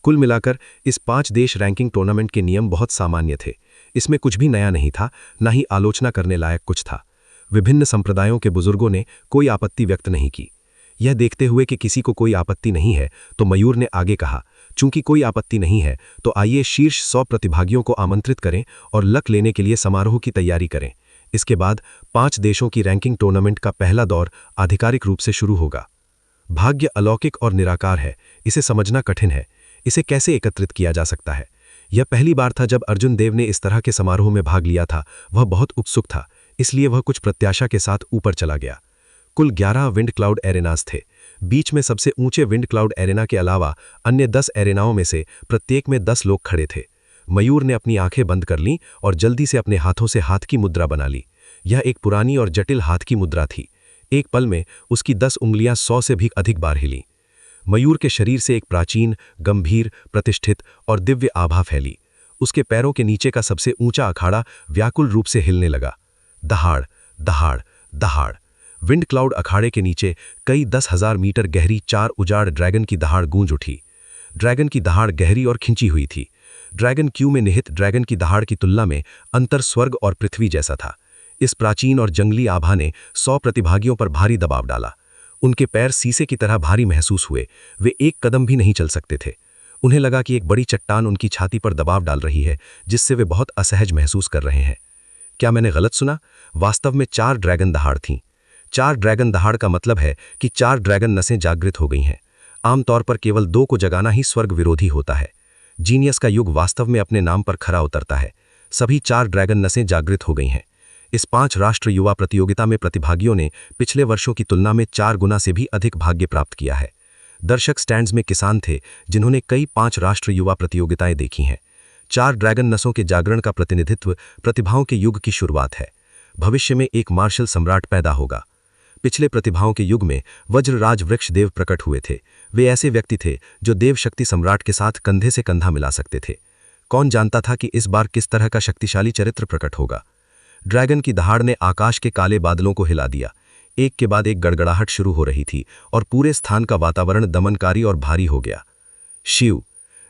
S2: कुल मिलाकर इस 5 देश रैंकिंग टूर्नामेंट के नियम बहुत सामान्य थे। इसमें कुछ भी नया नहीं था, न ही आलोचना करने लायक कुछ था। विभिन्न संप्रदायों के बुजुर्गों ने कोई आपत्ति व्यक्त नहीं की। यह देखते हुए कि किसी को कोई आपत्ति नहीं है तो मयूर ने आगे कहा, चूंकि कोई आपत्ति नहीं है तो आइए शीर्ष 100 प्रतिभागियों को आमंत्रित करें और लक लेने के लिए समारोह की तैयारी करें। इसके बाद 5 देशों की रैंकिंग टूर्नामेंट का पहला दौर आधिकारिक रूप से शुरू होगा। भाग्य अलौकिक और निराकार है, इसे समझना कठिन है। इसे कैसे एकत्रित किया जा सकता है? यह पहली बार था जब अर्जुन देव ने इस तरह के समारोह में भाग लिया था। वह बहुत उत्सुक था, इसलिए वह कुछ प्रत्याशा के साथ ऊपर चला गया। कुल 11 विंड क्लाउड एरेनास थे। बीच में सबसे ऊंचे विंड क्लाउड एरेना के अलावा अन्य 10 एरेनाओं में से प्रत्येक में 10 लोग खड़े थे। मयूर ने अपनी आंखें बंद कर लीं और जल्दी से अपने हाथों से हाथ की मुद्रा बना ली। यह एक पुरानी और जटिल हाथ की मुद्रा थी। एक पल में उसकी 10 उंगलियां 100 से भी अधिक बार हिलीं। मयूर के शरीर से एक प्राचीन, गंभीर, प्रतिष्ठित और दिव्य आभा फैली। उसके पैरों के नीचे का सबसे ऊंचा अखाड़ा व्याकुल रूप से हिलने लगा। दहाड़, दहाड़, दहाड़। विंड क्लाउड अखाड़े के नीचे कई 10,000 मीटर गहरी 4 उजाड़ ड्रैगन की दहाड़ गूंज उठी। ड्रैगन की दहाड़ गहरी और खिंची हुई थी। ड्रैगन क्यू में निहित ड्रैगन की दहाड़ की तुलना में अंतर स्वर्ग और पृथ्वी जैसा था। इस प्राचीन और जंगली आभा ने 100 प्रतिभागियों पर भारी दबाव डाला। उनके पैर सीसे की तरह भारी महसूस हुए। वे एक कदम भी नहीं चल सकते थे। उन्हें लगा कि एक बड़ी चट्टान उनकी छाती पर दबाव डाल रही है, जिससे वे बहुत असहज महसूस कर रहे हैं। क्या मैंने गलत सुना? वास्तव में 4 ड्रैगन दहाड़ थीं। 4 ड्रैगन दहाड़ का मतलब है कि 4 ड्रैगन नसें जागृत हो गई हैं। आमतौर पर केवल 2 को जगाना ही स्वर्ग विरोधी होता है। जीनियस का युग वास्तव में अपने नाम पर खरा उतरता है। सभी 4 ड्रैगन नसें जागृत हो गई हैं। इस 5 राष्ट्र युवा प्रतियोगिता में प्रतिभागियों ने पिछले वर्षों की तुलना में 4 गुना से भी अधिक भाग्य प्राप्त किया है। दर्शक स्टैंड्स में किसान थे जिन्होंने कई 5 राष्ट्र युवा प्रतियोगिताएं देखी हैं। 4 ड्रैगन नसों के जागरण का प्रतिनिधित्व प्रतिभाओं के युग की शुरुआत है। भविष्य में एक मार्शल सम्राट पैदा होगा। पिछले प्रतिभाओं के युग में वज्रराज वृक्ष देव प्रकट हुए थे। वे ऐसे व्यक्ति थे जो देव शक्ति सम्राट के साथ कंधे से कंधा मिला सकते थे। कौन जानता था कि इस बार किस तरह का शक्तिशाली चरित्र प्रकट होगा। ड्रैगन की दहाड़ ने आकाश के काले बादलों को हिला दिया। एक के बाद एक गड़गड़ाहट शुरू हो रही थी और पूरे स्थान का वातावरण दमनकारी और भारी हो गया। शिव।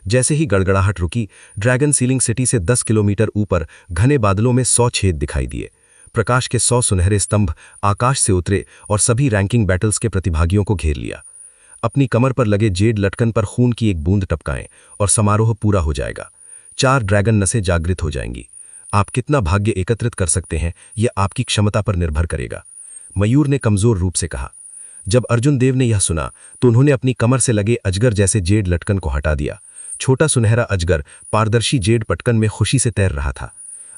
S2: जैसे ही गड़गड़ाहट रुकी, ड्रैगन सीलिंग सिटी से 10 किलोमीटर ऊपर घने बादलों में 100 छेद दिखाई दिए। प्रकाश के 100 सुनहरे स्तंभ आकाश से उतरे और सभी रैंकिंग बैटल्स के प्रतिभागियों को घेर लिया। अपनी कमर पर लगे जेड लटकन पर खून की एक बूंद टपकाएं और समारोह पूरा हो जाएगा। 4 ड्रैगन नसें जागृत हो जाएंगी। आप कितना भाग्य एकत्रित कर सकते हैं, यह आपकी क्षमता पर निर्भर करेगा, मयूर ने कमजोर रूप से कहा। जब अर्जुन देव ने यह सुना तो उन्होंने अपनी कमर से लगे अजगर जैसे जेड लटकन को हटा दिया। छोटा सुनहरा अजगर पारदर्शी जेड पटकन में खुशी से तैर रहा था।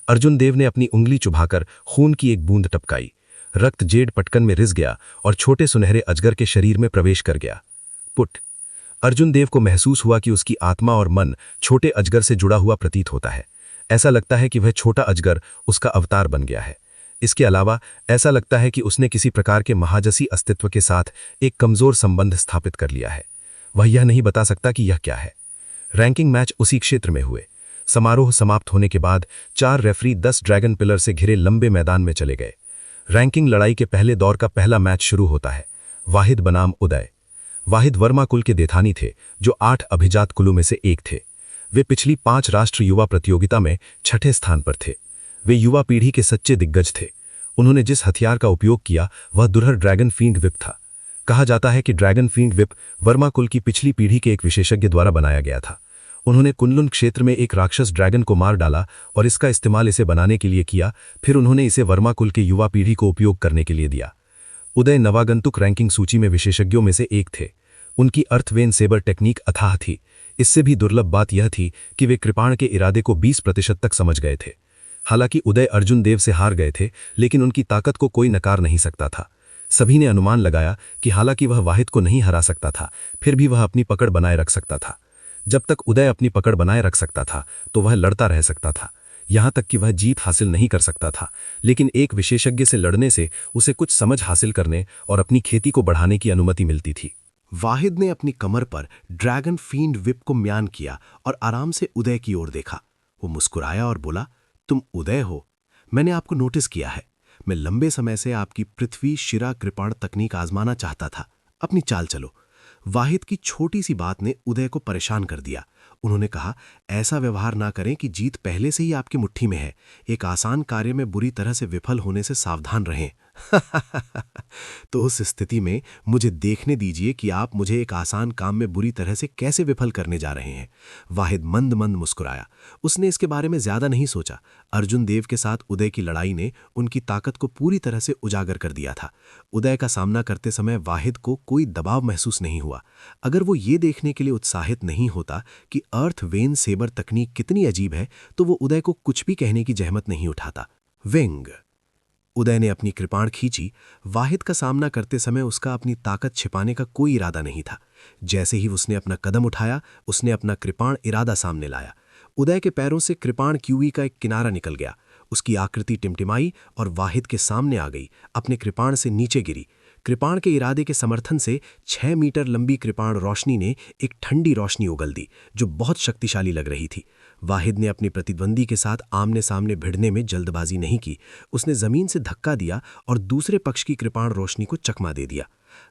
S2: अर्जुन देव ने अपनी उंगली चुभाकर खून की एक बूंद टपकाई। रक्त जेड पटकन में रिस गया और छोटे सुनहरे अजगर के शरीर में प्रवेश कर गया। पुट। अर्जुन देव को महसूस हुआ कि उसकी आत्मा और मन छोटे अजगर से जुड़ा हुआ प्रतीत होता है। ऐसा लगता है कि वह छोटा अजगर उसका अवतार बन गया है। इसके अलावा ऐसा लगता है कि उसने किसी प्रकार के महाजसी अस्तित्व के साथ एक कमजोर संबंध स्थापित कर लिया है। वह यह नहीं बता सकता कि यह क्या है। रैंकिंग मैच उसी क्षेत्र में हुए। समारोह समाप्त होने के बाद 4 रेफरी 10 ड्रैगन पिलर से घिरे लंबे मैदान में चले गए। रैंकिंग लड़ाई के पहले दौर का पहला मैच शुरू होता है। वाहिद बनाम उदय। वाहिद वर्मा कुल के देथानी थे, जो 8 अभिजात कुलों में से एक थे। वे पिछली 5 राष्ट्र युवा प्रतियोगिता में 6ठे स्थान पर थे। वे युवा पीढ़ी के सच्चे दिग्गज थे। उन्होंने जिस हथियार का उपयोग किया वह दुर्हर ड्रैगन फींड विप था। कहा जाता है कि ड्रैगन फींड विप वर्मा कुल की पिछली पीढ़ी के एक विशेषज्ञ द्वारा बनाया गया था। उन्होंने कुनलुन क्षेत्र में एक राक्षस ड्रैगन को मार डाला और इसका इस्तेमाल इसे बनाने के लिए किया। फिर उन्होंने इसे वर्मा कुल के युवा पीढ़ी को उपयोग करने के लिए दिया। उदय नवागंतुक रैंकिंग सूची में विशेषज्ञों में से एक थे। उनकी अर्थवेन सेबर टेक्निक अथाह थी। इससे भी दुर्लभ बात यह थी कि वे कृपाण के इरादे को 20% तक समझ गए थे। हालांकि उदय अर्जुन देव से हार गए थे, लेकिन उनकी ताकत को कोई नकार नहीं सकता था। सभी ने अनुमान लगाया कि हालांकि वह वाहिद को नहीं हरा सकता था, फिर भी वह अपनी पकड़ बनाए रख सकता था। जब तक उदय अपनी पकड़ बनाए रख सकता था तो वह लड़ता रह सकता था, यहां तक कि वह जीत हासिल नहीं कर सकता था। लेकिन एक विशेषज्ञ से लड़ने से उसे कुछ समझ हासिल करने और अपनी खेती को बढ़ाने की अनुमति मिलती थी।
S3: वाहिद ने अपनी कमर पर ड्रैगन फील्ड विप को म्यान किया और आराम से उदय की ओर देखा। वो मुस्कुराया और बोला, तुम उदय हो, मैंने आपको नोटिस किया है। मैं लंबे समय से आपकी पृथ्वी शिरा कृपाण तकनीक आजमाना चाहता था। अपनी चाल चलो। वाहिद की छोटी सी बात ने उदय को परेशान कर दिया। उन्होंने कहा, ऐसा व्यवहार ना करें कि जीत पहले से ही आपकी मुट्ठी में है। एक आसान कार्य में बुरी तरह से विफल होने से सावधान रहें। तो उस स्थिति में मुझे देखने दीजिए कि आप मुझे एक आसान काम में बुरी तरह से कैसे विफल करने जा रहे हैं। वाहिद मंद मंद मुस्कुराया। उसने इसके बारे में ज्यादा नहीं सोचा। अर्जुन देव के साथ उदय की लड़ाई ने उनकी ताकत को पूरी तरह से उजागर कर दिया था। उदय का सामना करते समय वाहिद को कोई दबाव महसूस नहीं हुआ। अगर वो ये देखने के लिए उत्साहित नहीं होता कि अर्थ वेन सेबर तकनीक कितनी अजीब है, तो वो उदय को कुछ भी कहने की जहमत नहीं उठाता। विंग। उदय ने अपनी कृपाण खींची। वाहिद का सामना करते समय उसका अपनी ताकत छिपाने का कोई इरादा नहीं था। जैसे ही उसने अपना कदम उठाया, उसने अपना कृपाण इरादा सामने लाया। उदय के पैरों से कृपाण क्यूई का एक किनारा निकल गया। उसकी आकृति टिमटिमाई और वाहिद के सामने आ गई, अपने कृपाण से नीचे गिरी। कृपाण के इरादे के समर्थन से 6 मीटर लंबी कृपाण रोशनी ने एक ठंडी रोशनी उगल दी, जो बहुत शक्तिशाली लग रही थी। वाहिद ने अपनी प्रतिद्वंदी के साथ आमने सामने भिड़ने में जल्दबाजी नहीं की। उसने जमीन से धक्का दिया और दूसरे पक्ष की कृपाण रोशनी को चकमा दे दिया।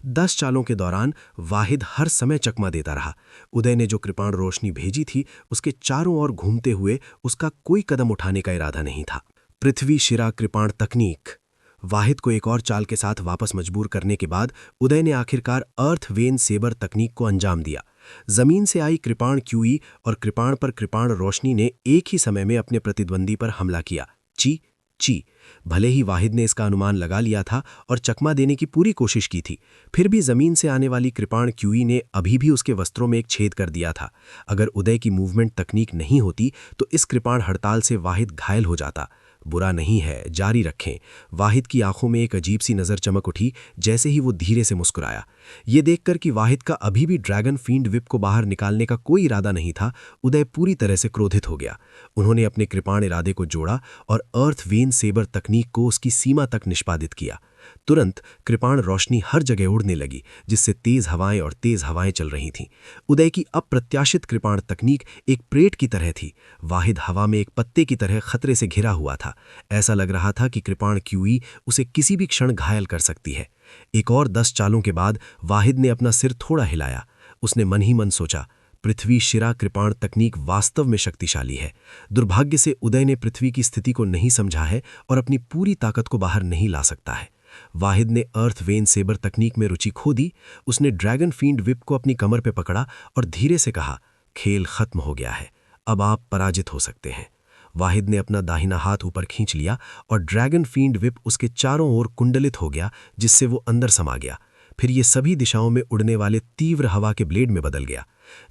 S3: 10 चालों के दौरान वाहिद हर समय चकमा देता रहा। उदय ने जो कृपाण रोशनी भेजी थी, उसके चारों ओर घूमते हुए उसका कोई कदम उठाने का इरादा नहीं था। पृथ्वी शिरा कृपाण तकनीक। वाहिद को एक और चाल के साथ वापस मजबूर करने के बाद उदय ने आखिरकार अर्थ वेन सेबर तकनीक को अंजाम दिया। जमीन से आई कृपाण क्यूई और कृपाण पर कृपाण रोशनी ने एक ही समय में अपने प्रतिद्वंदी पर हमला किया। ची ची। भले ही वाहिद ने इसका अनुमान लगा लिया था और चकमा देने की पूरी कोशिश की थी, फिर भी जमीन से आने वाली कृपाण क्यूई ने अभी भी उसके वस्त्रों में एक छेद कर दिया था। अगर उदय की मूवमेंट तकनीक नहीं होती तो इस कृपाण हड़ताल से वाहिद घायल हो जाता। बुरा नहीं है, जारी रखें। वाहिद की आंखों में एक अजीब सी नज़र चमक उठी जैसे ही वो धीरे से मुस्कुराया। ये देखकर कि वाहिद का अभी भी ड्रैगन फील्ड विप को बाहर निकालने का कोई इरादा नहीं था, उदय पूरी तरह से क्रोधित हो गया। उन्होंने अपने कृपाण इरादे को जोड़ा और अर्थ वेन सेबर तकनीक को उसकी सीमा तक निष्पादित किया। तुरंत कृपाण रोशनी हर जगह उड़ने लगी, जिससे तेज हवाएं और तेज हवाएं चल रही थीं। उदय की अप्रत्याशित कृपाण तकनीक एक प्रेट की तरह थी। वाहिद हवा में एक पत्ते की तरह खतरे से घिरा हुआ था। ऐसा लग रहा था कि कृपाण क्यूई उसे किसी भी क्षण घायल कर सकती है। एक और 10 चालों के बाद वाहिद ने अपना सिर थोड़ा हिलाया। उसने मन ही मन सोचा, पृथ्वी शिरा कृपाण तकनीक वास्तव में शक्तिशाली है। दुर्भाग्य से उदय ने पृथ्वी की स्थिति को नहीं समझा है और अपनी पूरी ताकत को बाहर नहीं ला सकता है। वाहिद ने अर्थ वेन सेबर तकनीक में रुचि खो दी। उसने ड्रैगन फील्ड विप को अपनी कमर पे पकड़ा और धीरे से कहा, खेल खत्म हो गया है, अब आप पराजित हो सकते हैं। वाहिद ने अपना दाहिना हाथ ऊपर खींच लिया और ड्रैगन फील्ड विप उसके चारों ओर कुंडलित हो गया, जिससे वो अंदर समा गया। फिर ये सभी दिशाओं में उड़ने वाले तीव्र हवा के ब्लेड में बदल गया।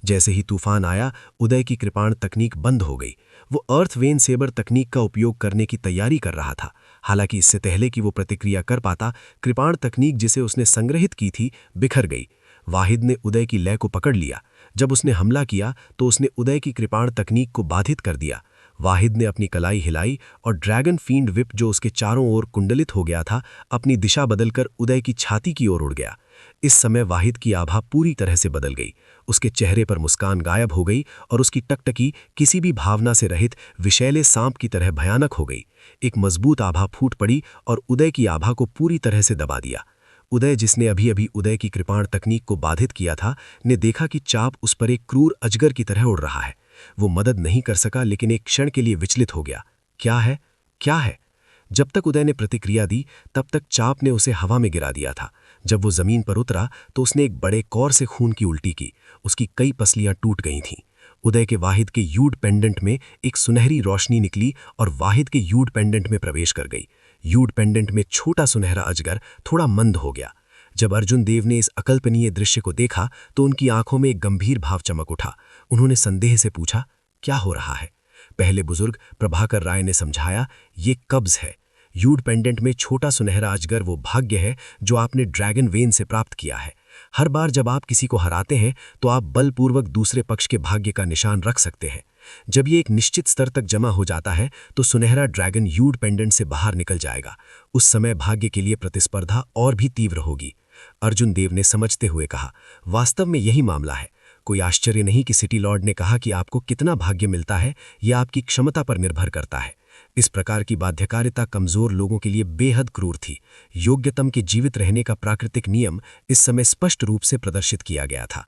S3: जैसे ही तूफान आया, उदय की कृपाण तकनीक बंद हो गई। वो अर्थ वेन सेबर तकनीक का उपयोग करने की तैयारी कर रहा था। हालांकि इससे पहले कि वो प्रतिक्रिया कर पाता, कृपाण तकनीक जिसे उसने संग्रहित की थी बिखर गई। वाहिद ने उदय की लय को पकड़ लिया। जब उसने हमला किया तो उसने उदय की कृपाण तकनीक को बाधित कर दिया। वाहिद ने अपनी कलाई हिलाई और ड्रैगन फील्ड विप जो उसके चारों ओर कुंडलित हो गया था, अपनी दिशा बदलकर उदय की छाती की ओर उड़ गया। इस समय वाहिद की आभा पूरी तरह से बदल गई। उसके चेहरे पर मुस्कान गायब हो गई और उसकी टकटकी किसी भी भावना से रहित विषैले सांप की तरह भयानक हो गई। एक मजबूत आभा फूट पड़ी और उदय की आभा को पूरी तरह से दबा दिया। उदय, जिसने अभी अभी उदय की कृपाण तकनीक को बाधित किया था, ने देखा कि चाप उस पर एक क्रूर अजगर की तरह उड़ रहा है। वो मदद नहीं कर सका, लेकिन एक क्षण के लिए विचलित हो गया। क्या है, क्या है? जब तक उदय ने प्रतिक्रिया दी, तब तक चाप ने उसे हवा में गिरा दिया था। जब वो जमीन पर उतरा तो उसने एक बड़े कौर से खून की उल्टी की। उसकी कई पसलियां टूट गई थीं।
S2: उदय के वाहिद के यूड पेंडेंट में एक सुनहरी रोशनी निकली और वाहिद के यूड पेंडेंट में प्रवेश कर गई। यूड पेंडेंट में छोटा सुनहरा अजगर थोड़ा मंद हो गया। जब अर्जुन देव ने इस अकल्पनीय दृश्य को देखा तो उनकी आंखों में एक गंभीर भाव चमक उठा। उन्होंने संदेह से पूछा, क्या हो रहा है? पहले बुजुर्ग प्रभाकर राय ने समझाया, ये कब्ज है। यूड पेंडेंट में छोटा सुनहरा अजगर वो भाग्य है जो आपने ड्रैगन वेन से प्राप्त किया है। हर बार जब आप किसी को हराते हैं तो आप बलपूर्वक दूसरे पक्ष के भाग्य का निशान रख सकते हैं। जब ये एक निश्चित स्तर तक जमा हो जाता है तो सुनहरा ड्रैगन यूड पेंडेंट से बाहर निकल जाएगा। उस समय भाग्य के लिए प्रतिस्पर्धा और भी तीव्र होगी। अर्जुन देव ने समझते हुए कहा, वास्तव में यही मामला है। कोई आश्चर्य नहीं कि सिटी लॉर्ड ने कहा कि आपको कितना भाग्य मिलता है यह आपकी क्षमता पर निर्भर करता है। इस प्रकार की बाध्यकारिता कमजोर लोगों के लिए बेहद क्रूर थी। योग्यतम के जीवित रहने का प्राकृतिक नियम इस समय स्पष्ट रूप से प्रदर्शित किया गया था।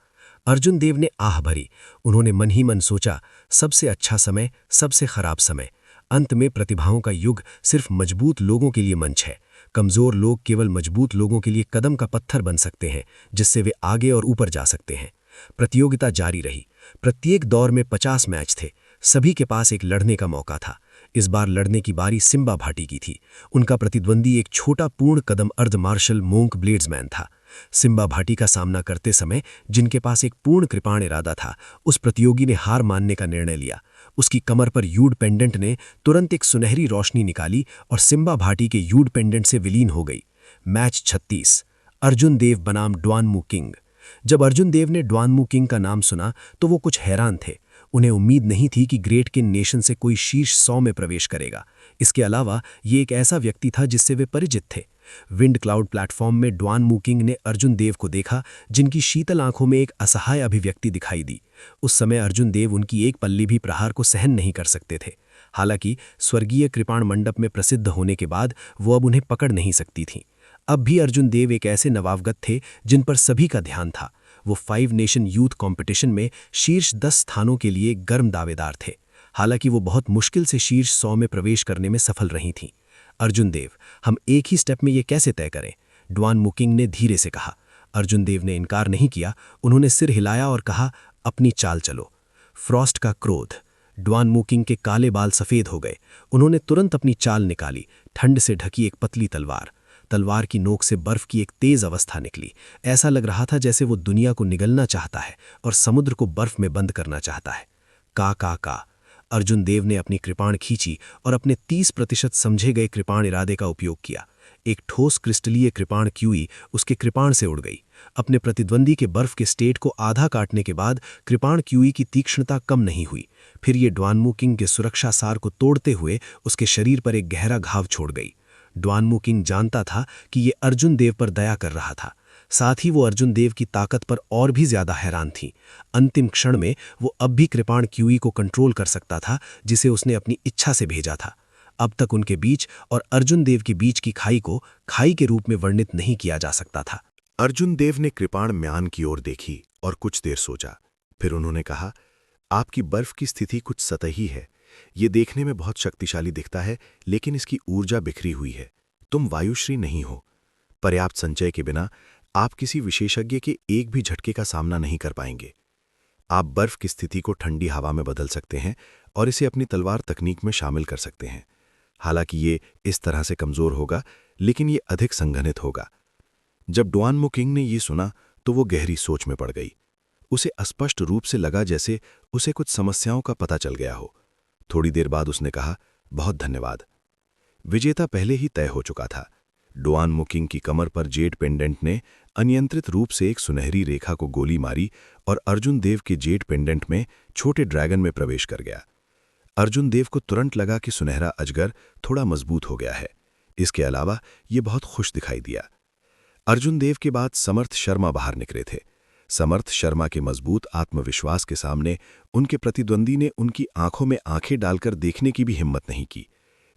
S2: अर्जुन देव ने आह भरी। उन्होंने मन ही मन सोचा, सबसे अच्छा समय, सबसे खराब समय। अंत में प्रतिभाओं का युग सिर्फ मजबूत लोगों के लिए मंच है। कमजोर लोग केवल मजबूत लोगों के लिए कदम का पत्थर बन सकते हैं जिससे वे आगे और ऊपर जा सकते हैं। प्रतियोगिता जारी रही। प्रत्येक दौर में 50 मैच थे। सभी के पास एक लड़ने का मौका था। इस बार लड़ने की बारी सिम्बा भाटी की थी। उनका प्रतिद्वंदी एक छोटा पूर्ण कदम अर्ध मार्शल मोंक ब्लेड्समैन था। सिम्बा भाटी का सामना करते समय जिनके पास एक पूर्ण कृपाण इरादा था, उस प्रतियोगी ने हार मानने का निर्णय लिया। उसकी कमर पर यूड पेंडेंट ने तुरंत एक सुनहरी रोशनी निकाली और सिम्बा भाटी के यूड पेंडेंट से विलीन हो गई। मैच 36। अर्जुन देव बनाम ड्वानमू किंग। जब अर्जुन देव ने ड्वानमू किंग का नाम सुना तो वो कुछ हैरान थे। उन्हें उम्मीद नहीं थी कि ग्रेट किन नेशन से कोई शीर्ष 100 में प्रवेश करेगा। इसके अलावा ये एक ऐसा व्यक्ति था जिससे वे परिचित थे। विंड क्लाउड प्लेटफॉर्म में ड्वानमू किंग ने अर्जुन देव को देखा, जिनकी शीतल आंखों में एक असहाय अभिव्यक्ति दिखाई दी। उस समय अर्जुन देव उनकी एक पल्ली भी प्रहार को सहन नहीं कर सकते थे। हालांकि स्वर्गीय कृपाण मंडप में प्रसिद्ध होने के बाद वो अब उन्हें पकड़ नहीं सकती थीं। अब भी अर्जुन देव एक ऐसे नवागत थे जिन पर सभी का ध्यान था। वो 5 नेशन यूथ कंपटीशन में शीर्ष 10 स्थानों के लिए गर्म दावेदार थे। हालांकि वो बहुत मुश्किल से शीर्ष 100 में प्रवेश करने में सफल रही थीं। अर्जुन देव, हम एक ही स्टेप में ये कैसे तय करें? ड्वानमू किंग ने धीरे से कहा। अर्जुन देव ने इनकार नहीं किया। उन्होंने सिर हिलाया और कहा, अपनी चाल चलो। फ्रॉस्ट का क्रोध। ड्वानमू किंग के काले बाल सफेद हो गए। उन्होंने तुरंत अपनी चाल निकाली। ठंड से ढकी एक पतली तलवार। तलवार की नोक से बर्फ की एक तेज अवस्था निकली। ऐसा लग रहा था जैसे वो दुनिया को निगलना चाहता है और समुद्र को बर्फ में बंद करना चाहता है। का। अर्जुन देव ने अपनी कृपाण खींची और अपने 30% समझे गए कृपाण इरादे का उपयोग किया। एक ठोस क्रिस्टलीय कृपाण क्यूई उसके कृपाण से उड़ गई। अपने प्रतिद्वंदी के बर्फ के स्टेट को आधा काटने के बाद कृपाण क्यूई की तीक्ष्णता कम नहीं हुई। फिर ये ड्वानमू किंग के सुरक्षा सार को तोड़ते हुए उसके शरीर पर एक गहरा घाव छोड़ गई। ड्वानमू किंग जानता था कि ये अर्जुन देव पर दया कर रहा था। साथ ही वो अर्जुन देव की ताकत पर और भी ज्यादा हैरान थी। अंतिम क्षण में वो अब भी कृपाण क्यूई को कंट्रोल कर सकता था, जिसे उसने अपनी इच्छा से भेजा था। अब तक उनके बीच और अर्जुन देव के बीच की खाई को खाई के रूप में वर्णित नहीं किया जा सकता था।
S3: अर्जुन देव ने कृपाण म्यान की ओर देखी और कुछ देर सोचा। फिर उन्होंने कहा, आपकी बर्फ की स्थिति कुछ सतही है। ये देखने में बहुत शक्तिशाली दिखता है, लेकिन इसकी ऊर्जा बिखरी हुई है। तुम वायुश्री नहीं हो। पर्याप्त संचय के बिना आप किसी विशेषज्ञ के एक भी झटके का सामना नहीं कर पाएंगे। आप बर्फ की स्थिति को ठंडी हवा में बदल सकते हैं और इसे अपनी तलवार तकनीक में शामिल कर सकते हैं। हालांकि ये इस तरह से कमजोर होगा, लेकिन ये अधिक संघनित होगा। जब ड्वानमू किंग ने ये सुना तो वो गहरी सोच में पड़ गई। उसे स्पष्ट रूप से लगा जैसे उसे कुछ समस्याओं का पता चल गया हो। थोड़ी देर बाद उसने कहा, बहुत धन्यवाद। विजेता पहले ही तय हो चुका था। ड्वानमू किंग की कमर पर जेड पेंडेंट ने अनियंत्रित रूप से एक सुनहरी रेखा को गोली मारी और अर्जुन देव के जेड पेंडेंट में छोटे ड्रैगन में प्रवेश कर गया। अर्जुन देव को तुरंत लगा कि सुनहरा अजगर थोड़ा मजबूत हो गया है। इसके अलावा ये बहुत खुश दिखाई दिया। अर्जुन देव के बाद समर्थ शर्मा बाहर निकले थे। समर्थ शर्मा के मजबूत आत्मविश्वास के सामने उनके प्रतिद्वंदी ने उनकी आंखों में आंखें डालकर देखने की भी हिम्मत नहीं की।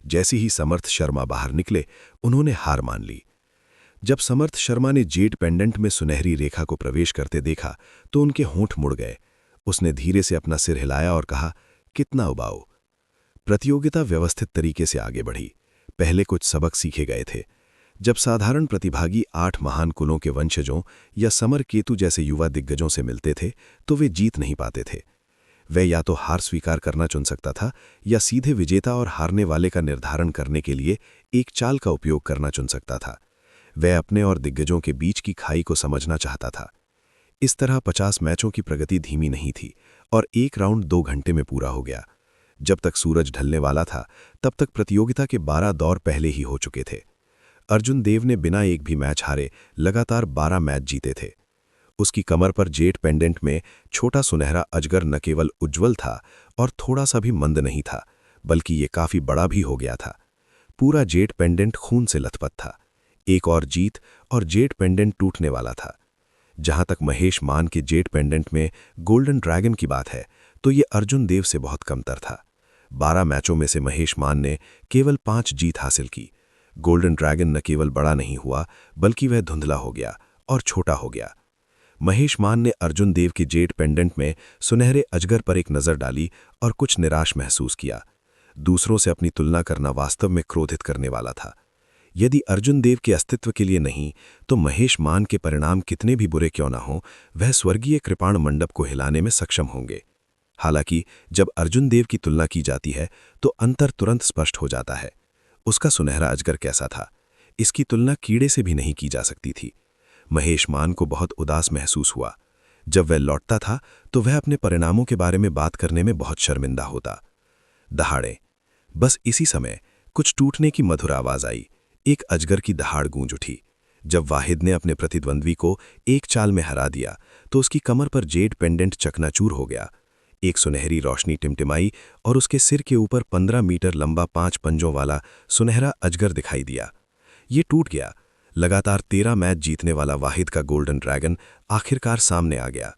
S3: जैसे ही समर्थ शर्मा बाहर निकले, उन्होंने हार मान ली। जब समर्थ शर्मा ने जेड पेंडेंट में सुनहरी रेखा को प्रवेश करते देखा तो उनके होंठ मुड़ गए। उसने धीरे से अपना सिर हिलाया और कहा, कितना उबाऊ। प्रतियोगिता व्यवस्थित तरीके से आगे बढ़ी। पहले कुछ सबक सीखे गए थे। जब साधारण प्रतिभागी 8 महान कुलों के वंशजों या समर केतु जैसे युवा दिग्गजों से मिलते थे तो वे जीत नहीं पाते थे।
S2: वह या तो हार स्वीकार करना चुन सकता था या सीधे विजेता और हारने वाले का निर्धारण करने के लिए एक चाल का उपयोग करना चुन सकता था। वह अपने और दिग्गजों के बीच की खाई को समझना चाहता था। इस तरह 50 मैचों की प्रगति धीमी नहीं थी और एक राउंड 2 घंटे में पूरा हो गया। जब तक सूरज ढलने वाला था तब तक प्रतियोगिता के 12 दौर पहले ही हो चुके थे। अर्जुन देव ने बिना एक भी मैच हारे लगातार 12 मैच जीते थे। उसकी कमर पर जेट पेंडेंट में छोटा सुनहरा अजगर न केवल उज्ज्वल था और थोड़ा सा भी मंद नहीं था, बल्कि ये काफी बड़ा भी हो गया था। पूरा जेट पेंडेंट खून से लथपथ था। एक और जीत और जेट पेंडेंट टूटने वाला था। जहां तक महेश मान के जेट पेंडेंट में गोल्डन ड्रैगन की बात है तो ये अर्जुन देव से बहुत कमतर था। 12 मैचों में से महेश मान ने केवल 5 जीत हासिल की। गोल्डन ड्रैगन न केवल बड़ा नहीं हुआ बल्कि वह धुंधला हो गया और छोटा हो गया। महेश मान ने अर्जुन देव के जेट पेंडेंट में सुनहरे अजगर पर एक नज़र डाली और कुछ निराश महसूस किया। दूसरों से अपनी तुलना करना वास्तव में क्रोधित करने वाला था। यदि अर्जुन देव के अस्तित्व के लिए नहीं तो महेश मान के परिणाम कितने भी बुरे क्यों ना हों, वह स्वर्गीय कृपाण मंडप को हिलाने में सक्षम होंगे। हालांकि जब अर्जुन देव की तुलना की जाती है तो अंतर तुरंत स्पष्ट हो जाता है। उसका सुनहरा अजगर कैसा था, इसकी तुलना कीड़े से भी नहीं की जा सकती थी। महेश मान को बहुत उदास महसूस हुआ। जब वह लौटता था तो वह अपने परिणामों के बारे में बात करने में बहुत शर्मिंदा होता। दहाड़े। बस इसी समय कुछ टूटने की मधुर आवाज आई। एक अजगर की दहाड़ गूंज उठी। जब वाहिद ने अपने प्रतिद्वंद्वी को एक चाल में हरा दिया तो उसकी कमर पर जेड पेंडेंट चकनाचूर हो गया। एक सुनहरी रोशनी टिमटिमाई और उसके सिर के ऊपर 15 मीटर लंबा 5 पंजों वाला सुनहरा अजगर दिखाई दिया। ये टूट गया। लगातार 13 मैच जीतने वाला वाहिद का गोल्डन ड्रैगन आखिरकार सामने आ गया।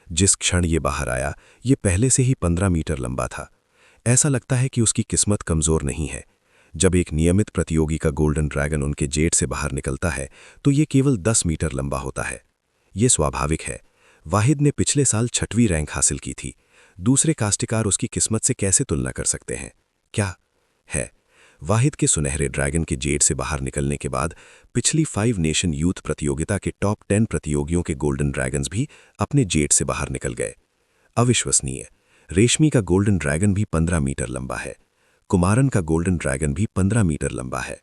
S2: जिस क्षण ये बाहर आया ये पहले से ही 15 मीटर लंबा था। ऐसा लगता है कि उसकी किस्मत कमजोर नहीं है। जब एक नियमित प्रतियोगी का गोल्डन ड्रैगन उनके जेट से बाहर निकलता है तो ये केवल 10 मीटर लंबा होता है। ये स्वाभाविक है। वाहिद ने पिछले साल 6वीं रैंक हासिल की थी। दूसरे कास्टिकार उसकी किस्मत से कैसे तुलना कर सकते हैं? क्या है? वाहिद के सुनहरे ड्रैगन के जेट से बाहर निकलने के बाद पिछली 5 नेशन यूथ प्रतियोगिता के टॉप 10 प्रतियोगियों के गोल्डन ड्रैगन्स भी अपने जेट से बाहर निकल गए। अविश्वसनीय। रेशमी का गोल्डन ड्रैगन भी 15 मीटर लंबा है। कुमारन का गोल्डन ड्रैगन भी 15 मीटर लंबा है।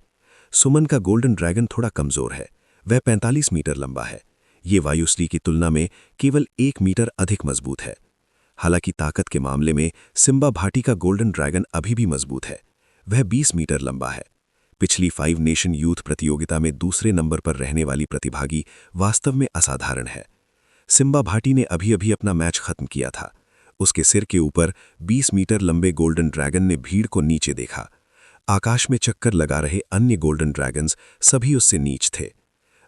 S2: सुमन का गोल्डन ड्रैगन थोड़ा कमजोर है, वह 45 मीटर लंबा है। ये वायुश्री की तुलना में केवल 1 मीटर अधिक मजबूत है। हालांकि ताकत के मामले में सिम्बा भाटी का गोल्डन ड्रैगन अभी भी मजबूत है, वह 20 मीटर लंबा है। पिछली 5 नेशन यूथ प्रतियोगिता में दूसरे नंबर पर रहने वाली प्रतिभागी वास्तव में असाधारण है। सिम्बा भाटी ने अभी अभी अपना मैच खत्म किया था। उसके सिर के ऊपर 20 मीटर लंबे गोल्डन ड्रैगन ने भीड़ को नीचे देखा। आकाश में चक्कर लगा रहे अन्य गोल्डन ड्रैगन्स सभी उससे नीच थे।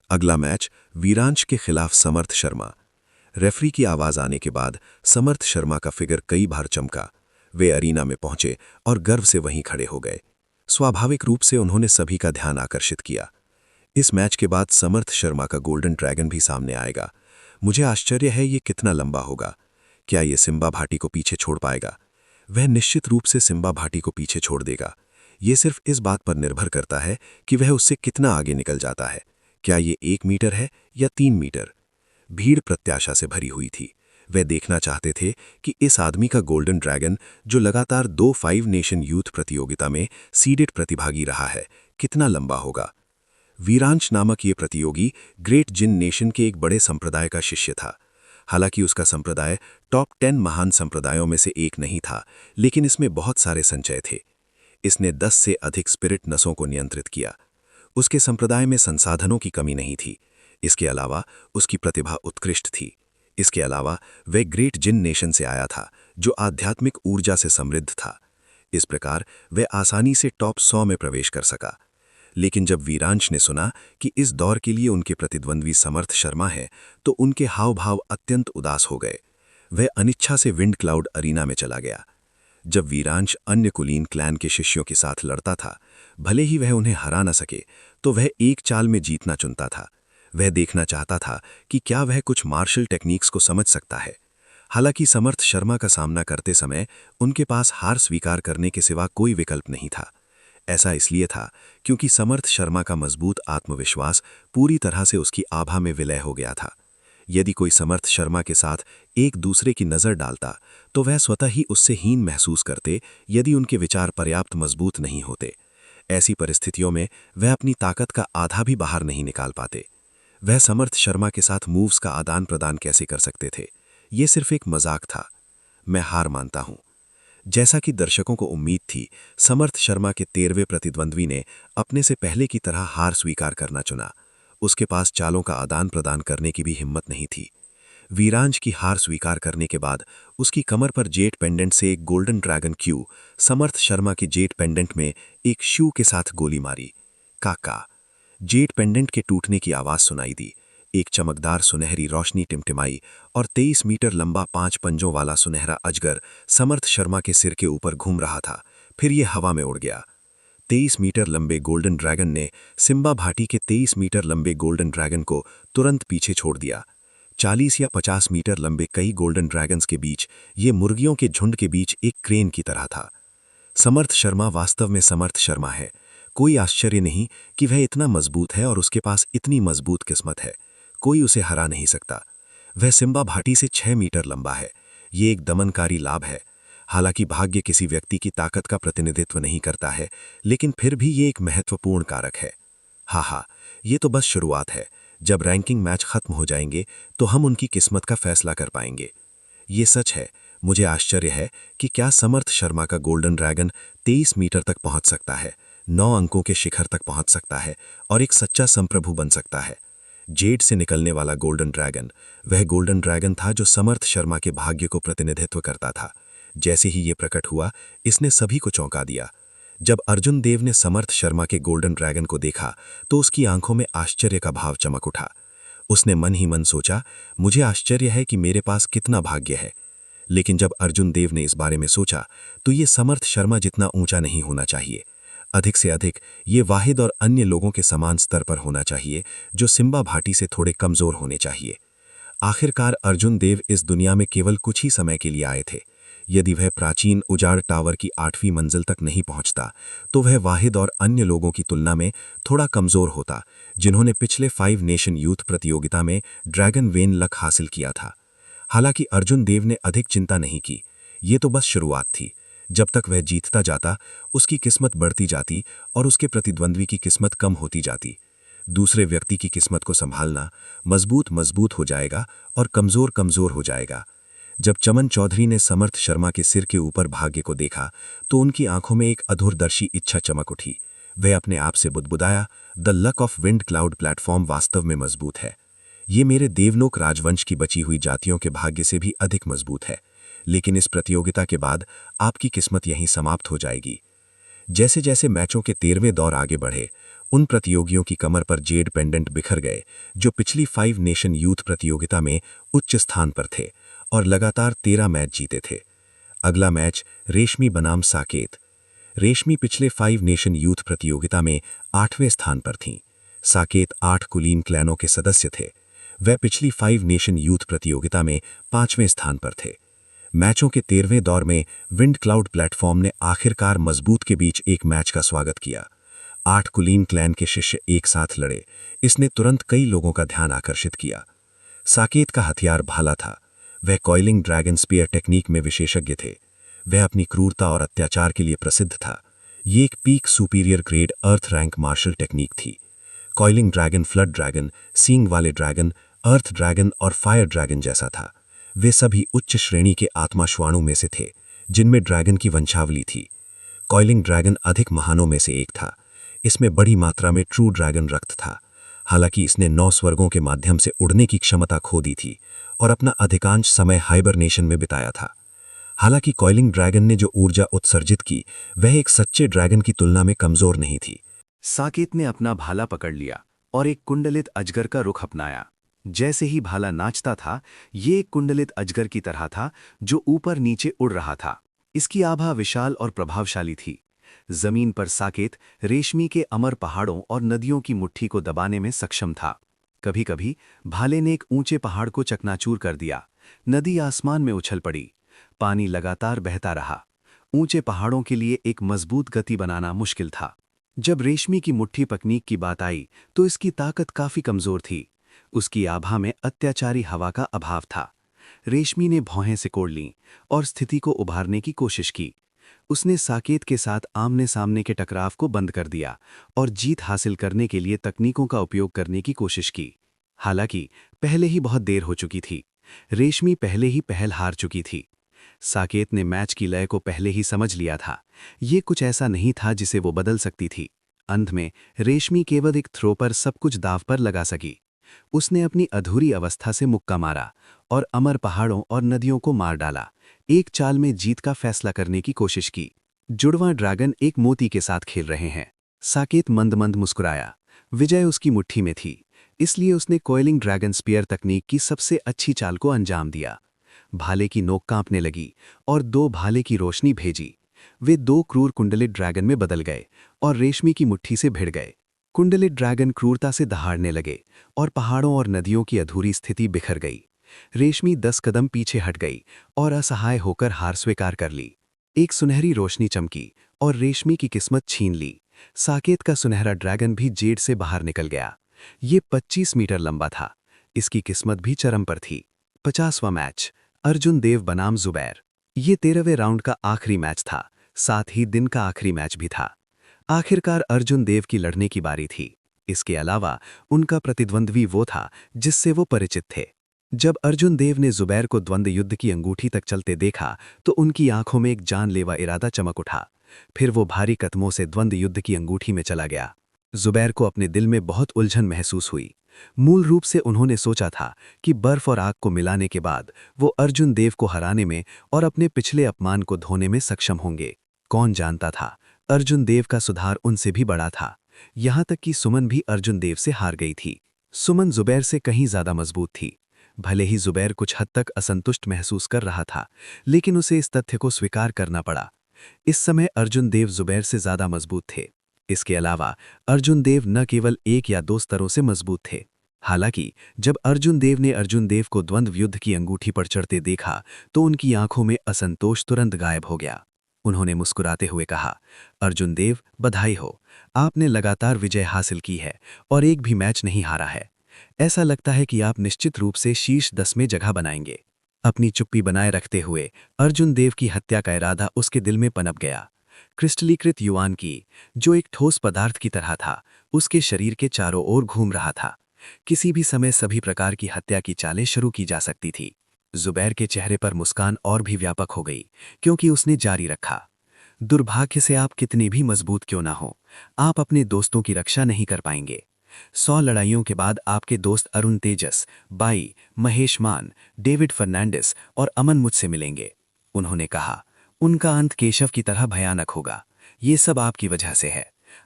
S2: अगला मैच वीरांश के खिलाफ समर्थ शर्मा। रेफरी की आवाज आने के बाद समर्थ शर्मा का फिगर कई बार चमका। वे अरीना में पहुंचे और गर्व से वहीं खड़े हो गए। स्वाभाविक रूप से उन्होंने सभी का ध्यान आकर्षित किया। इस मैच के बाद समर्थ शर्मा का गोल्डन ड्रैगन भी सामने आएगा। मुझे आश्चर्य है ये कितना लंबा होगा। क्या ये सिम्बा भाटी को पीछे छोड़ पाएगा? वह निश्चित रूप से सिम्बा भाटी को पीछे छोड़ देगा। ये सिर्फ इस बात पर निर्भर करता है कि वह उससे कितना आगे निकल जाता है। क्या ये 1 मीटर है या 3 मीटर? भीड़ प्रत्याशा से भरी हुई थी। वे देखना चाहते थे कि इस आदमी का गोल्डन ड्रैगन, जो लगातार 2 5 नेशन यूथ प्रतियोगिता में सीडेड प्रतिभागी रहा है, कितना लंबा होगा। वीरांश नामक ये प्रतियोगी ग्रेट जिन नेशन के एक बड़े संप्रदाय का शिष्य था। हालांकि उसका संप्रदाय टॉप 10 महान संप्रदायों में से एक नहीं था, लेकिन इसमें बहुत सारे संचय थे। इसने 10 से अधिक स्पिरिट नसों को नियंत्रित किया। उसके संप्रदाय में संसाधनों की कमी नहीं थी। इसके अलावा उसकी प्रतिभा उत्कृष्ट थी। इसके अलावा वह ग्रेट जिन नेशन से आया था, जो आध्यात्मिक ऊर्जा से समृद्ध था। इस प्रकार वह आसानी से टॉप 100 में प्रवेश कर सका। लेकिन जब वीरांश ने सुना कि इस दौर के लिए उनके प्रतिद्वंद्वी समर्थ शर्मा है, तो उनके हाव भाव अत्यंत उदास हो गए। वह अनिच्छा से विंड क्लाउड अरीना में चला गया। जब वीरांश अन्य कुलीन क्लैन के शिष्यों के साथ लड़ता था, भले ही वह उन्हें हरा न सके, तो वह एक चाल में जीतना चुनता था। वह देखना चाहता था कि क्या वह कुछ मार्शल टेक्निक्स को समझ सकता है। हालांकि समर्थ शर्मा का सामना करते समय उनके पास हार स्वीकार करने के सिवा कोई विकल्प नहीं था। ऐसा इसलिए था क्योंकि समर्थ शर्मा का मजबूत आत्मविश्वास पूरी तरह से उसकी आभा में विलय हो गया था। यदि कोई समर्थ शर्मा के साथ एक दूसरे की नज़र डालता तो वह स्वतः ही उससे हीन महसूस करते यदि उनके विचार पर्याप्त मजबूत नहीं होते। ऐसी परिस्थितियों में वह अपनी ताकत का आधा भी बाहर नहीं निकाल पाते। वह समर्थ शर्मा के साथ मूव्स का आदान प्रदान कैसे कर सकते थे? ये सिर्फ एक मजाक था। मैं हार मानता हूं। जैसा कि दर्शकों को उम्मीद थी, समर्थ शर्मा के 13वें प्रतिद्वंद्वी ने अपने से पहले की तरह हार स्वीकार करना चुना। उसके पास चालों का आदान प्रदान करने की भी हिम्मत नहीं थी। वीरांज की हार स्वीकार करने के बाद उसकी कमर पर जेट पेंडेंट से एक गोल्डन ड्रैगन क्यू, समर्थ शर्मा की जेट पेंडेंट में एक शू के साथ गोली मारी। काका। जेट पेंडेंट के टूटने की आवाज सुनाई दी। एक चमकदार सुनहरी रोशनी टिमटिमाई और 23 मीटर लंबा 5 पंजों वाला सुनहरा अजगर समर्थ शर्मा के सिर के ऊपर घूम रहा था। फिर यह हवा में उड़ गया। 23 मीटर लंबे गोल्डन ड्रैगन ने सिम्बा भाटी के 23 मीटर लंबे गोल्डन ड्रैगन को तुरंत पीछे छोड़ दिया। 40 या 50 मीटर लंबे कई गोल्डन ड्रैगन्स के बीच ये मुर्गियों के झुंड के बीच एक क्रेन की तरह था। समर्थ शर्मा वास्तव में समर्थ शर्मा है। कोई आश्चर्य नहीं कि वह इतना मजबूत है और उसके पास इतनी मजबूत किस्मत है। कोई उसे हरा नहीं सकता। वह सिम्बा भाटी से 6 मीटर लंबा है। ये एक दमनकारी लाभ है। हालांकि भाग्य किसी व्यक्ति की ताकत का प्रतिनिधित्व नहीं करता है, लेकिन फिर भी ये एक महत्वपूर्ण कारक है। हाँ, ये तो बस शुरुआत है। जब रैंकिंग मैच खत्म हो जाएंगे तो हम उनकी किस्मत का फैसला कर पाएंगे। ये सच है, मुझे आश्चर्य है कि क्या समर्थ शर्मा का गोल्डन ड्रैगन 23 मीटर तक पहुंच सकता है, 9 अंकों के शिखर तक पहुंच सकता है और एक सच्चा संप्रभु बन सकता है। जेड से निकलने वाला गोल्डन ड्रैगन वह गोल्डन ड्रैगन था जो समर्थ शर्मा के भाग्य को प्रतिनिधित्व करता था। जैसे ही ये प्रकट हुआ, इसने सभी को चौंका दिया। जब अर्जुन देव ने समर्थ शर्मा के गोल्डन ड्रैगन को देखा तो उसकी आंखों में आश्चर्य का भाव चमक उठा। उसने मन ही मन सोचा, मुझे आश्चर्य है कि मेरे पास कितना भाग्य है। लेकिन जब अर्जुन देव ने इस बारे में सोचा तो ये समर्थ शर्मा जितना ऊंचा नहीं होना चाहिए। अधिक से अधिक ये वाहिद और अन्य लोगों के समान स्तर पर होना चाहिए, जो सिम्बा भाटी से थोड़े कमजोर होने चाहिए। आखिरकार अर्जुन देव इस दुनिया में केवल कुछ ही समय के लिए आए थे। यदि वह प्राचीन उजाड़ टावर की 8वीं मंजिल तक नहीं पहुंचता तो वह वाहिद और अन्य लोगों की तुलना में थोड़ा कमजोर होता, जिन्होंने पिछले 5 नेशन यूथ प्रतियोगिता में ड्रैगन वेन लक हासिल किया था। हालांकि अर्जुन देव ने अधिक चिंता नहीं की। ये तो बस शुरुआत थी। जब तक वह जीतता जाता, उसकी किस्मत बढ़ती जाती और उसके प्रतिद्वंद्वी की किस्मत कम होती जाती। दूसरे व्यक्ति की किस्मत को संभालना मजबूत मजबूत हो जाएगा और कमजोर कमजोर हो जाएगा। जब चमन चौधरी ने समर्थ शर्मा के सिर के ऊपर भाग्य को देखा तो उनकी आंखों में एक अधूरदर्शी इच्छा चमक उठी। वह अपने आप से बुदबुदाया, the luck of wind cloud platform वास्तव में मजबूत है। ये मेरे देवलोक राजवंश की बची हुई जातियों के भाग्य से भी अधिक मजबूत है। लेकिन इस प्रतियोगिता के बाद आपकी किस्मत यहीं समाप्त हो जाएगी। जैसे जैसे मैचों के 13वें दौर आगे बढ़े, उन प्रतियोगियों की कमर पर जेड पेंडेंट बिखर गए जो पिछली 5 नेशन यूथ प्रतियोगिता में उच्च स्थान पर थे और लगातार 13 मैच जीते थे। अगला मैच रेशमी बनाम साकेत। रेशमी पिछले 5 नेशन यूथ प्रतियोगिता में 8वें स्थान पर थीं। साकेत 8 कुलीन क्लैनों के सदस्य थे। वह पिछली 5 नेशन यूथ प्रतियोगिता में 5वें स्थान पर थे। मैचों के 13वें दौर में विंड क्लाउड प्लेटफॉर्म ने आखिरकार मजबूत के बीच एक मैच का स्वागत किया। 8 कुलीन क्लैन के शिष्य एक साथ लड़े। इसने तुरंत कई लोगों का ध्यान आकर्षित किया। साकेत का हथियार भाला था। वह कॉइलिंग ड्रैगन स्पीयर टेक्निक में विशेषज्ञ थे। वह अपनी क्रूरता और अत्याचार के लिए प्रसिद्ध था। ये एक पीक सुपीरियर ग्रेड अर्थ रैंक मार्शल टेक्निक थी। कॉइलिंग ड्रैगन, फ्लड ड्रैगन, सींग वाले ड्रैगन, अर्थ ड्रैगन और फायर ड्रैगन जैसा था। वे सभी उच्च श्रेणी के आत्माश्वाणु में से थे, जिनमें ड्रैगन की वंशावली थी। कॉइलिंग ड्रैगन अधिक महानों में से एक था। इसमें बड़ी मात्रा में ट्रू ड्रैगन रक्त था। हालांकि इसने 9 स्वर्गों के माध्यम से उड़ने की क्षमता खो दी थी और अपना अधिकांश समय हाइबरनेशन में बिताया था। हालांकि कॉइलिंग ड्रैगन ने जो ऊर्जा उत्सर्जित की, वह एक सच्चे ड्रैगन की तुलना में कमजोर नहीं थी।
S1: साकेत ने अपना भाला पकड़ लिया और एक कुंडलित अजगर का रुख अपनाया। जैसे ही भाला नाचता था, ये एक कुंडलित अजगर की तरह था जो ऊपर नीचे उड़ रहा था। इसकी आभा विशाल और प्रभावशाली थी। जमीन पर साकेत रेशमी के अमर पहाड़ों और नदियों की मुट्ठी को दबाने में सक्षम था। कभी कभी भाले ने एक ऊंचे पहाड़ को चकनाचूर कर दिया। नदी आसमान में उछल पड़ी। पानी लगातार बहता रहा। ऊंचे पहाड़ों के लिए एक मजबूत गति बनाना मुश्किल था। जब रेशमी की मुट्ठी पकनीक की बात आई तो इसकी ताकत काफी कमजोर थी।
S2: उसकी आभा में अत्याचारी हवा का अभाव था। रेशमी ने भौहें सिकोड़ लीं और स्थिति को उभारने की कोशिश की। उसने साकेत के साथ आमने सामने के टकराव को बंद कर दिया और जीत हासिल करने के लिए तकनीकों का उपयोग करने की कोशिश की। हालांकि पहले ही बहुत देर हो चुकी थी। रेशमी पहले ही पहल हार चुकी थी। साकेत ने मैच की लय को पहले ही समझ लिया था। ये कुछ ऐसा नहीं था जिसे वो बदल सकती थी। अंत में रेशमी केवल एक थ्रो पर सब कुछ दांव पर लगा सकी। उसने अपनी अधूरी अवस्था से मुक्का मारा और अमर पहाड़ों और नदियों को मार डाला। एक चाल में जीत का फैसला करने की कोशिश की। जुड़वां ड्रैगन एक मोती के साथ खेल रहे हैं। साकेत मंद मंद मुस्कुराया। विजय उसकी मुट्ठी में थी, इसलिए उसने कोयलिंग ड्रैगन स्पीयर तकनीक की सबसे अच्छी चाल को अंजाम दिया। भाले की नोक कांपने लगी और 2 भाले की रोशनी भेजी। वे 2 क्रूर कुंडलित ड्रैगन में बदल गए और रेशमी की मुट्ठी से भिड़ गए। कुंडलित ड्रैगन क्रूरता से दहाड़ने लगे और पहाड़ों और नदियों की अधूरी स्थिति बिखर गई। रेशमी 10 कदम पीछे हट गई और असहाय होकर हार स्वीकार कर ली। एक सुनहरी रोशनी चमकी और रेशमी की किस्मत छीन ली। साकेत का सुनहरा ड्रैगन भी जेड से बाहर निकल गया। ये 25 मीटर लंबा था। इसकी किस्मत भी चरम पर थी। 50वां मैच, अर्जुन देव बनाम जुबैर। ये 13वें राउंड का आखिरी मैच था, साथ ही दिन का आखिरी मैच भी था। आखिरकार अर्जुन देव की लड़ने की बारी थी। इसके अलावा उनका प्रतिद्वंद्वी वो था जिससे वो परिचित थे। जब अर्जुन देव ने जुबैर को द्वंद्व युद्ध की अंगूठी तक चलते देखा तो उनकी आंखों में एक जानलेवा इरादा चमक उठा। फिर वो भारी कदमों से द्वंद्व युद्ध की अंगूठी में चला गया। जुबैर को अपने दिल में बहुत उलझन महसूस हुई। मूल रूप से उन्होंने सोचा था कि बर्फ और आग को मिलाने के बाद वो अर्जुन देव को हराने में और अपने पिछले अपमान को धोने में सक्षम होंगे। कौन जानता था, अर्जुन देव का सुधार उनसे भी बड़ा था। यहां तक कि सुमन भी अर्जुन देव से हार गई थी। सुमन जुबैर से कहीं ज्यादा मजबूत थी। भले ही जुबैर कुछ हद तक असंतुष्ट महसूस कर रहा था, लेकिन उसे इस तथ्य को स्वीकार करना पड़ा। इस समय अर्जुन देव जुबैर से ज्यादा मजबूत थे। इसके अलावा अर्जुन देव न केवल 1 या 2 स्तरों से मजबूत थे। हालांकि जब अर्जुन देव ने अर्जुन देव को द्वंद्व युद्ध की अंगूठी पर चढ़ते देखा तो उनकी आंखों में असंतोष तुरंत गायब हो गया। उन्होंने मुस्कुराते हुए कहा, अर्जुन देव, बधाई हो, आपने लगातार विजय हासिल की है और एक भी मैच नहीं हारा है। ऐसा लगता है कि आप निश्चित रूप से शीर्ष 10 में जगह बनाएंगे। अपनी चुप्पी बनाए रखते हुए अर्जुन देव की हत्या का इरादा उसके दिल में पनप गया। क्रिस्टलीकृत युवान की, जो एक ठोस पदार्थ की तरह था, उसके शरीर के चारों ओर घूम रहा था। किसी भी समय सभी प्रकार की हत्या की चालें शुरू की जा सकती थी। जुबैर के चेहरे पर मुस्कान और भी व्यापक हो गई, क्योंकि उसने जारी रखा, दुर्भाग्य से आप कितने भी मजबूत क्यों ना हो, आप अपने दोस्तों की रक्षा नहीं कर पाएंगे। 100 लड़ाइयों के बाद आपके दोस्त अरुण तेजस, बाई, महेश मान, डेविड फर्नांडिस और अमन मुझसे मिलेंगे। उन्होंने कहा, उनका अंत केशव की तरह भयानक होगा। ये सब आपकी वजह से है।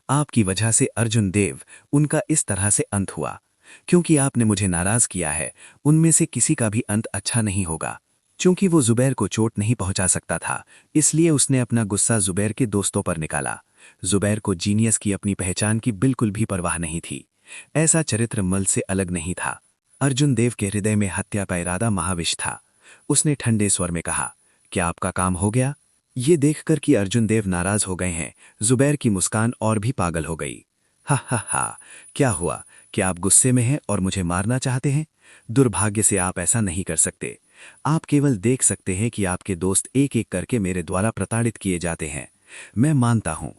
S2: आपकी वजह से अर्जुन देव, उनका इस तरह से अंत हुआ। क्योंकि आपने मुझे नाराज किया है, उनमें से किसी का भी अंत अच्छा नहीं होगा। चूंकि वो जुबैर को चोट नहीं पहुंचा सकता था, इसलिए उसने अपना गुस्सा जुबैर के दोस्तों पर निकाला। जुबैर को जीनियस की अपनी पहचान की बिल्कुल भी परवाह नहीं थी। ऐसा चरित्र मल से अलग नहीं था। अर्जुन देव के हृदय में हत्या का इरादा महाविष था। उसने ठंडे स्वर में कहा, क्या आपका काम हो गया? ये देखकर कि अर्जुन देव नाराज हो गए हैं, जुबैर की मुस्कान और भी पागल हो गई। हा हा हा, क्या हुआ? क्या आप गुस्से में हैं और मुझे मारना चाहते हैं? दुर्भाग्य से आप ऐसा नहीं कर सकते। आप केवल देख सकते हैं कि आपके दोस्त एक एक करके मेरे द्वारा प्रताड़ित किए जाते हैं। मैं मानता हूं,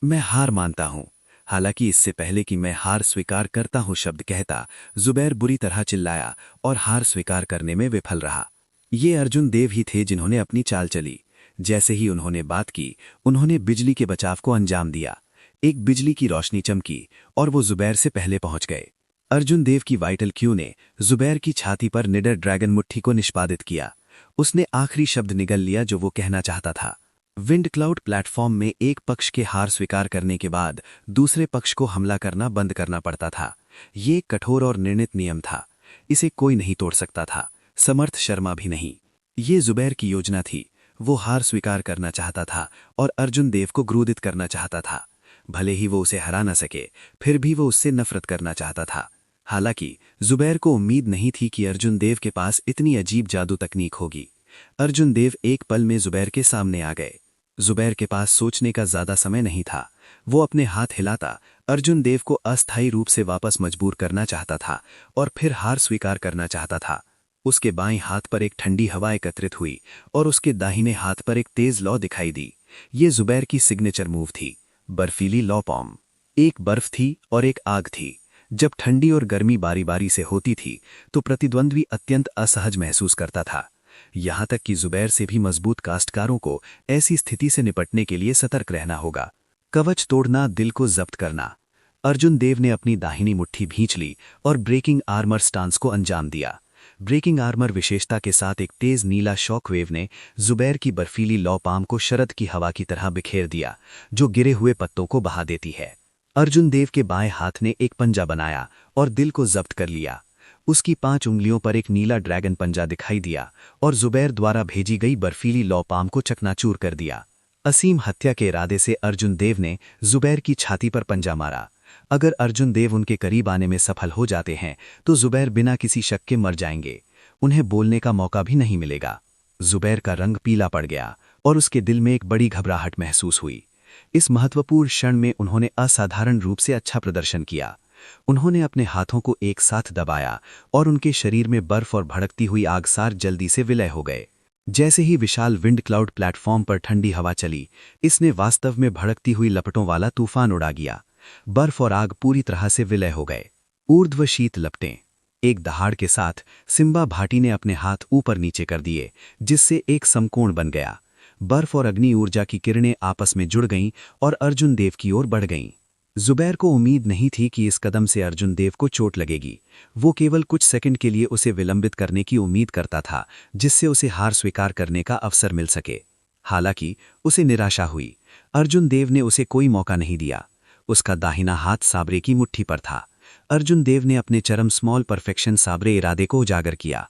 S2: मैं हार मानता हूं। हालांकि इससे पहले कि मैं हार स्वीकार करता हूं शब्द कहता, जुबैर बुरी तरह चिल्लाया और हार स्वीकार करने में विफल रहा। ये अर्जुन देव ही थे जिन्होंने अपनी चाल चली। जैसे ही उन्होंने बात की, उन्होंने बिजली के बचाव को अंजाम दिया। एक बिजली की रोशनी चमकी और वो जुबैर से पहले पहुंच गए। अर्जुन देव की वाइटल क्यू ने जुबैर की छाती पर निडर ड्रैगन मुट्ठी को निष्पादित किया। उसने आखिरी शब्द निगल लिया जो वो कहना चाहता था। विंड क्लाउड प्लेटफॉर्म में एक पक्ष के हार स्वीकार करने के बाद दूसरे पक्ष को हमला करना बंद करना पड़ता था। ये एक कठोर और निर्णित नियम था। इसे कोई नहीं तोड़ सकता था, समर्थ शर्मा भी नहीं। ये जुबैर की योजना थी। वो हार स्वीकार करना चाहता था और अर्जुन देव को क्रोधित करना चाहता था। भले ही वो उसे हरा न सके, फिर भी वो उससे नफरत करना चाहता था। हालांकि जुबैर को उम्मीद नहीं थी कि अर्जुन देव के पास इतनी अजीब जादू तकनीक होगी। अर्जुन देव एक पल में जुबैर के सामने आ गए। जुबैर के पास सोचने का ज्यादा समय नहीं था। वो अपने हाथ हिलाता अर्जुन देव को अस्थायी रूप से वापस मजबूर करना चाहता था और फिर हार स्वीकार करना चाहता था। उसके बाएं हाथ पर एक ठंडी हवा एकत्रित हुई और उसके दाहिने हाथ पर एक तेज लौ दिखाई दी। ये जुबैर की सिग्नेचर मूव थी, बर्फीली लौ पॉम। एक बर्फ थी और एक आग थी। जब ठंडी और गर्मी बारी बारी से होती थी तो प्रतिद्वंद्वी अत्यंत असहज महसूस करता था। यहां तक कि जुबैर से भी मजबूत काश्तकारों को ऐसी स्थिति से निपटने के लिए सतर्क रहना होगा। कवच तोड़ना, दिल को जब्त करना। अर्जुन देव ने अपनी दाहिनी मुट्ठी भींच ली और ब्रेकिंग आर्मर स्टांस को अंजाम दिया। ब्रेकिंग आर्मर विशेषता के साथ एक तेज नीला शॉक वेव ने जुबैर की बर्फीली लौ पाम को शरद की हवा की तरह बिखेर दिया, जो गिरे हुए पत्तों को बहा देती है। अर्जुन देव के बाएं हाथ ने एक पंजा बनाया और दिल को जब्त कर लिया। उसकी 5 उंगलियों पर एक नीला ड्रैगन पंजा दिखाई दिया और जुबैर द्वारा भेजी गई बर्फीली लौ पाम को चकनाचूर कर दिया। असीम हत्या के इरादे से अर्जुन देव ने जुबैर की छाती पर पंजा मारा। अगर अर्जुन देव उनके करीब आने में सफल हो जाते हैं तो जुबैर बिना किसी शक के मर जाएंगे। उन्हें बोलने का मौका भी नहीं मिलेगा। जुबैर का रंग पीला पड़ गया और उसके दिल में एक बड़ी घबराहट महसूस हुई। इस महत्वपूर्ण क्षण में उन्होंने असाधारण रूप से अच्छा प्रदर्शन किया। उन्होंने अपने हाथों को एक साथ दबाया और उनके शरीर में बर्फ और भड़कती हुई आगसार जल्दी से विलय हो गए। जैसे ही विशाल विंड क्लाउड प्लेटफॉर्म पर ठंडी हवा चली, इसने वास्तव में भड़कती हुई लपटों वाला तूफान उड़ा गया। बर्फ और आग पूरी तरह से विलय हो गए। ऊर्ध्व शीत लपटें। एक दहाड़ के साथ सिम्बा भाटी ने अपने हाथ ऊपर नीचे कर दिए, जिससे एक समकोण बन गया। बर्फ और अग्नि ऊर्जा की किरणें आपस में जुड़ गईं और अर्जुन देव की ओर बढ़ गईं। जुबैर को उम्मीद नहीं थी कि इस कदम से अर्जुन देव को चोट लगेगी। वो केवल कुछ सेकंड के लिए उसे विलंबित करने की उम्मीद करता था, जिससे उसे हार स्वीकार करने का अवसर मिल सके। हालांकि उसे निराशा हुई। अर्जुन देव ने उसे कोई मौका नहीं दिया। उसका दाहिना हाथ साबरे की मुट्ठी पर था। अर्जुन देव ने अपने चरम स्मॉल परफेक्शन साबरे इरादे को उजागर किया।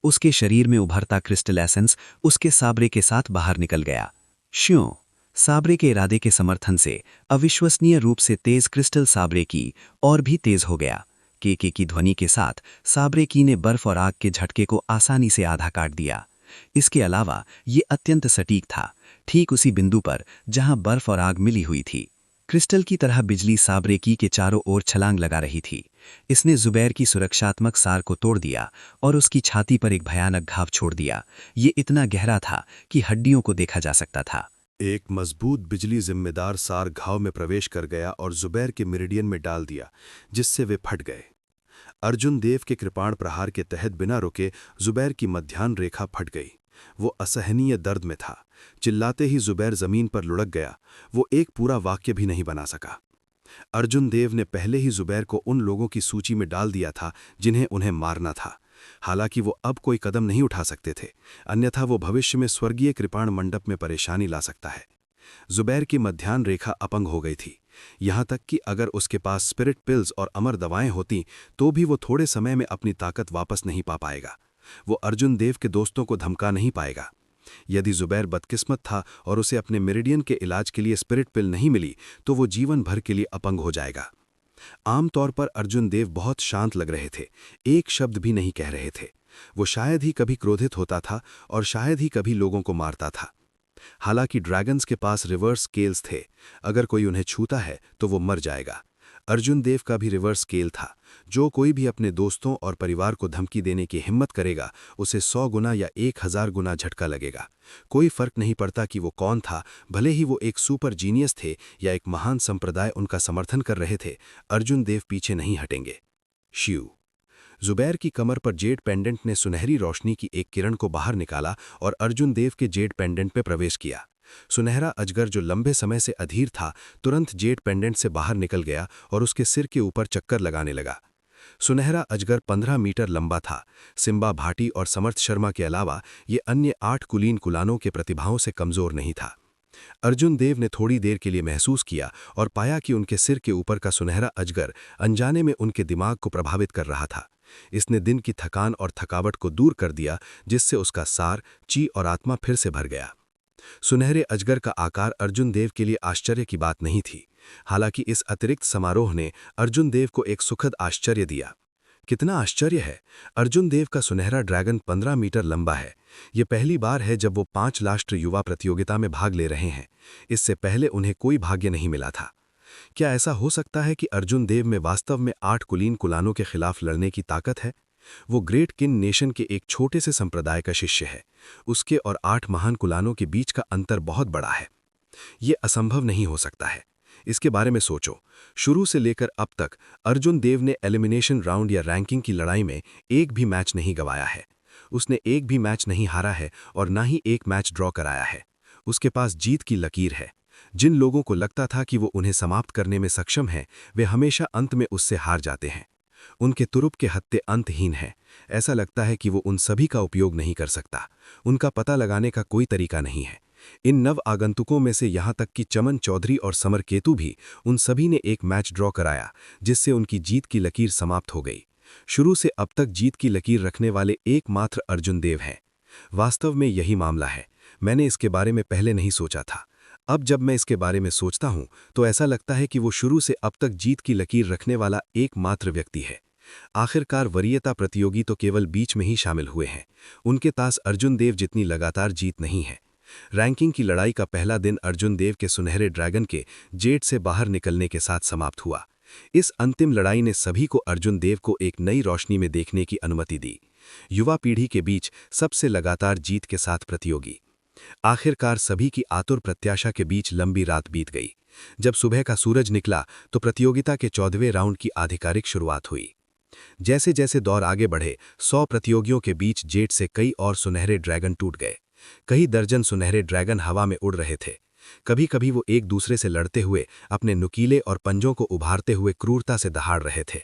S2: उसके शरीर में उभरता क्रिस्टल एसेंस उसके साबरे के साथ बाहर निकल गया। श्यों, साबरे के इरादे के समर्थन से अविश्वसनीय रूप से तेज क्रिस्टल साबरे की और भी तेज हो गया। केके की ध्वनि के साथ साबरे की ने बर्फ और आग के झटके को आसानी से आधा काट दिया। इसके अलावा ये अत्यंत सटीक था, ठीक उसी बिंदु पर जहां बर्फ और आग मिली हुई थी। क्रिस्टल की तरह बिजली साबरे की के चारों ओर छलांग लगा रही थी। इसने जुबैर की सुरक्षात्मक सार को तोड़ दिया और उसकी छाती पर एक भयानक घाव छोड़ दिया। ये इतना गहरा था कि हड्डियों को देखा जा सकता था।
S3: एक मजबूत बिजली जिम्मेदार सार घाव में प्रवेश कर गया और जुबैर के मेरिडियन में डाल दिया, जिससे वे फट गए। अर्जुन देव के कृपाण प्रहार के तहत बिना रुके जुबैर की मध्याह्न रेखा फट गई। वो असहनीय दर्द में था। चिल्लाते ही जुबैर जमीन पर लुढ़क गया। वो एक पूरा वाक्य भी नहीं बना सका। अर्जुन देव ने पहले ही जुबैर को उन लोगों की सूची में डाल दिया था जिन्हें उन्हें मारना था। हालांकि वो अब कोई कदम नहीं उठा सकते थे, अन्यथा वो भविष्य में स्वर्गीय कृपाण मंडप में परेशानी ला सकता है। जुबैर की मध्याह्न रेखा अपंग हो गई थी। यहां तक कि अगर उसके पास स्पिरिट पिल्स और अमर दवाएं होती तो भी वो थोड़े समय में अपनी ताकत वापस नहीं पा पाएगा। वो अर्जुन देव के दोस्तों को धमका नहीं पाएगा। यदि जुबैर बदकिस्मत था और उसे अपने मेरिडियन के इलाज के लिए स्पिरिट पिल नहीं मिली तो वो जीवन भर के लिए अपंग हो जाएगा। आमतौर पर अर्जुन देव बहुत शांत लग रहे थे, एक शब्द भी नहीं कह रहे थे। वो शायद ही कभी क्रोधित होता था और शायद ही कभी लोगों को मारता था। हालांकि ड्रैगन्स के पास रिवर्स स्केल्स थे। अगर कोई उन्हें छूता है तो वो मर जाएगा। अर्जुन देव का भी रिवर्स स्केल था। जो कोई भी अपने दोस्तों और परिवार को धमकी देने की हिम्मत करेगा उसे 100 गुना या 1000 गुना झटका लगेगा। कोई फर्क नहीं पड़ता कि वो कौन था, भले ही वो एक सुपर जीनियस थे या एक महान संप्रदाय उनका समर्थन कर रहे थे, अर्जुन देव पीछे नहीं हटेंगे। शिव। जुबैर की कमर पर जेड पेंडेंट ने सुनहरी रोशनी की एक किरण को बाहर निकाला और अर्जुन देव के जेड पेंडेंट पे प्रवेश किया। सुनहरा अजगर जो लंबे समय से अधीर था तुरंत जेड पेंडेंट से बाहर निकल गया और उसके सिर के ऊपर चक्कर लगाने लगा। सुनहरा अजगर 15 मीटर लंबा था। सिम्बा भाटी और समर्थ शर्मा के अलावा ये अन्य 8 कुलीन कुलानों के प्रतिभाओं से कमजोर नहीं था। अर्जुन देव ने थोड़ी देर के लिए महसूस किया और पाया कि उनके सिर के ऊपर का सुनहरा अजगर अनजाने में उनके दिमाग को प्रभावित कर रहा था। इसने दिन की थकान और थकावट को दूर कर दिया, जिससे उसका सार, ची और आत्मा फिर से भर गया। सुनहरे अजगर का आकार अर्जुन देव के लिए आश्चर्य की बात नहीं थी। हालांकि इस अतिरिक्त समारोह ने अर्जुन देव को एक सुखद आश्चर्य दिया। कितना आश्चर्य है, अर्जुन देव का सुनहरा ड्रैगन 15 मीटर लंबा है। ये पहली बार है जब वो 5 राष्ट्र युवा प्रतियोगिता में भाग ले रहे हैं। इससे पहले उन्हें कोई भाग्य नहीं मिला था।
S2: क्या ऐसा हो सकता है कि अर्जुन देव में वास्तव में 8 कुलीन कुलानों के खिलाफ लड़ने की ताकत है? वो ग्रेट किन नेशन के एक छोटे से संप्रदाय का शिष्य है। उसके और 8 महान कुलानों के बीच का अंतर बहुत बड़ा है। ये असंभव नहीं हो सकता है। इसके बारे में सोचो। शुरू से लेकर अब तक अर्जुन देव ने एलिमिनेशन राउंड या रैंकिंग की लड़ाई में एक भी मैच नहीं गंवाया है। उसने एक भी मैच नहीं हारा है और ना ही एक मैच ड्रॉ कराया है। उसके पास जीत की लकीर है। जिन लोगों को लगता था कि वो उन्हें समाप्त करने में सक्षम हैं, वे हमेशा अंत में उससे हार जाते हैं। उनके तुरुप के हत्ते अंतहीन हैं। ऐसा लगता है कि वो उन सभी का उपयोग नहीं कर सकता। उनका पता लगाने का कोई तरीका नहीं है। इन नव आगंतुकों में से यहाँ तक कि चमन चौधरी और समर केतु भी, उन सभी ने एक मैच ड्रॉ कराया, जिससे उनकी जीत की लकीर समाप्त हो गई। शुरू से अब तक जीत की लकीर रखने वाले एकमात्र अर्जुन देव हैं। वास्तव में यही मामला है। मैंने इसके बारे में पहले नहीं सोचा था। अब जब मैं इसके बारे में सोचता हूं तो ऐसा लगता है कि वो शुरू से अब तक जीत की लकीर रखने वाला एकमात्र व्यक्ति है। आखिरकार वरीयता प्रतियोगी तो केवल बीच में ही शामिल हुए हैं। उनके पास अर्जुन देव जितनी लगातार जीत नहीं है। रैंकिंग की लड़ाई का पहला दिन अर्जुन देव के सुनहरे ड्रैगन के जेट से बाहर निकलने के साथ समाप्त हुआ। इस अंतिम लड़ाई ने सभी को अर्जुन देव को एक नई रोशनी में देखने की अनुमति दी। युवा पीढ़ी के बीच सबसे लगातार जीत के साथ प्रतियोगी। आखिरकार सभी की आतुर प्रत्याशा के बीच लंबी रात बीत गई। जब सुबह का सूरज निकला तो प्रतियोगिता के 14वें राउंड की आधिकारिक शुरुआत हुई। जैसे जैसे दौर आगे बढ़े, 100 प्रतियोगियों के बीच जेट से कई और सुनहरे ड्रैगन टूट गए। कई दर्जन सुनहरे ड्रैगन हवा में उड़ रहे थे। कभी कभी वो एक दूसरे से लड़ते हुए अपने नुकीले और पंजों को उभारते हुए क्रूरता से दहाड़ रहे थे।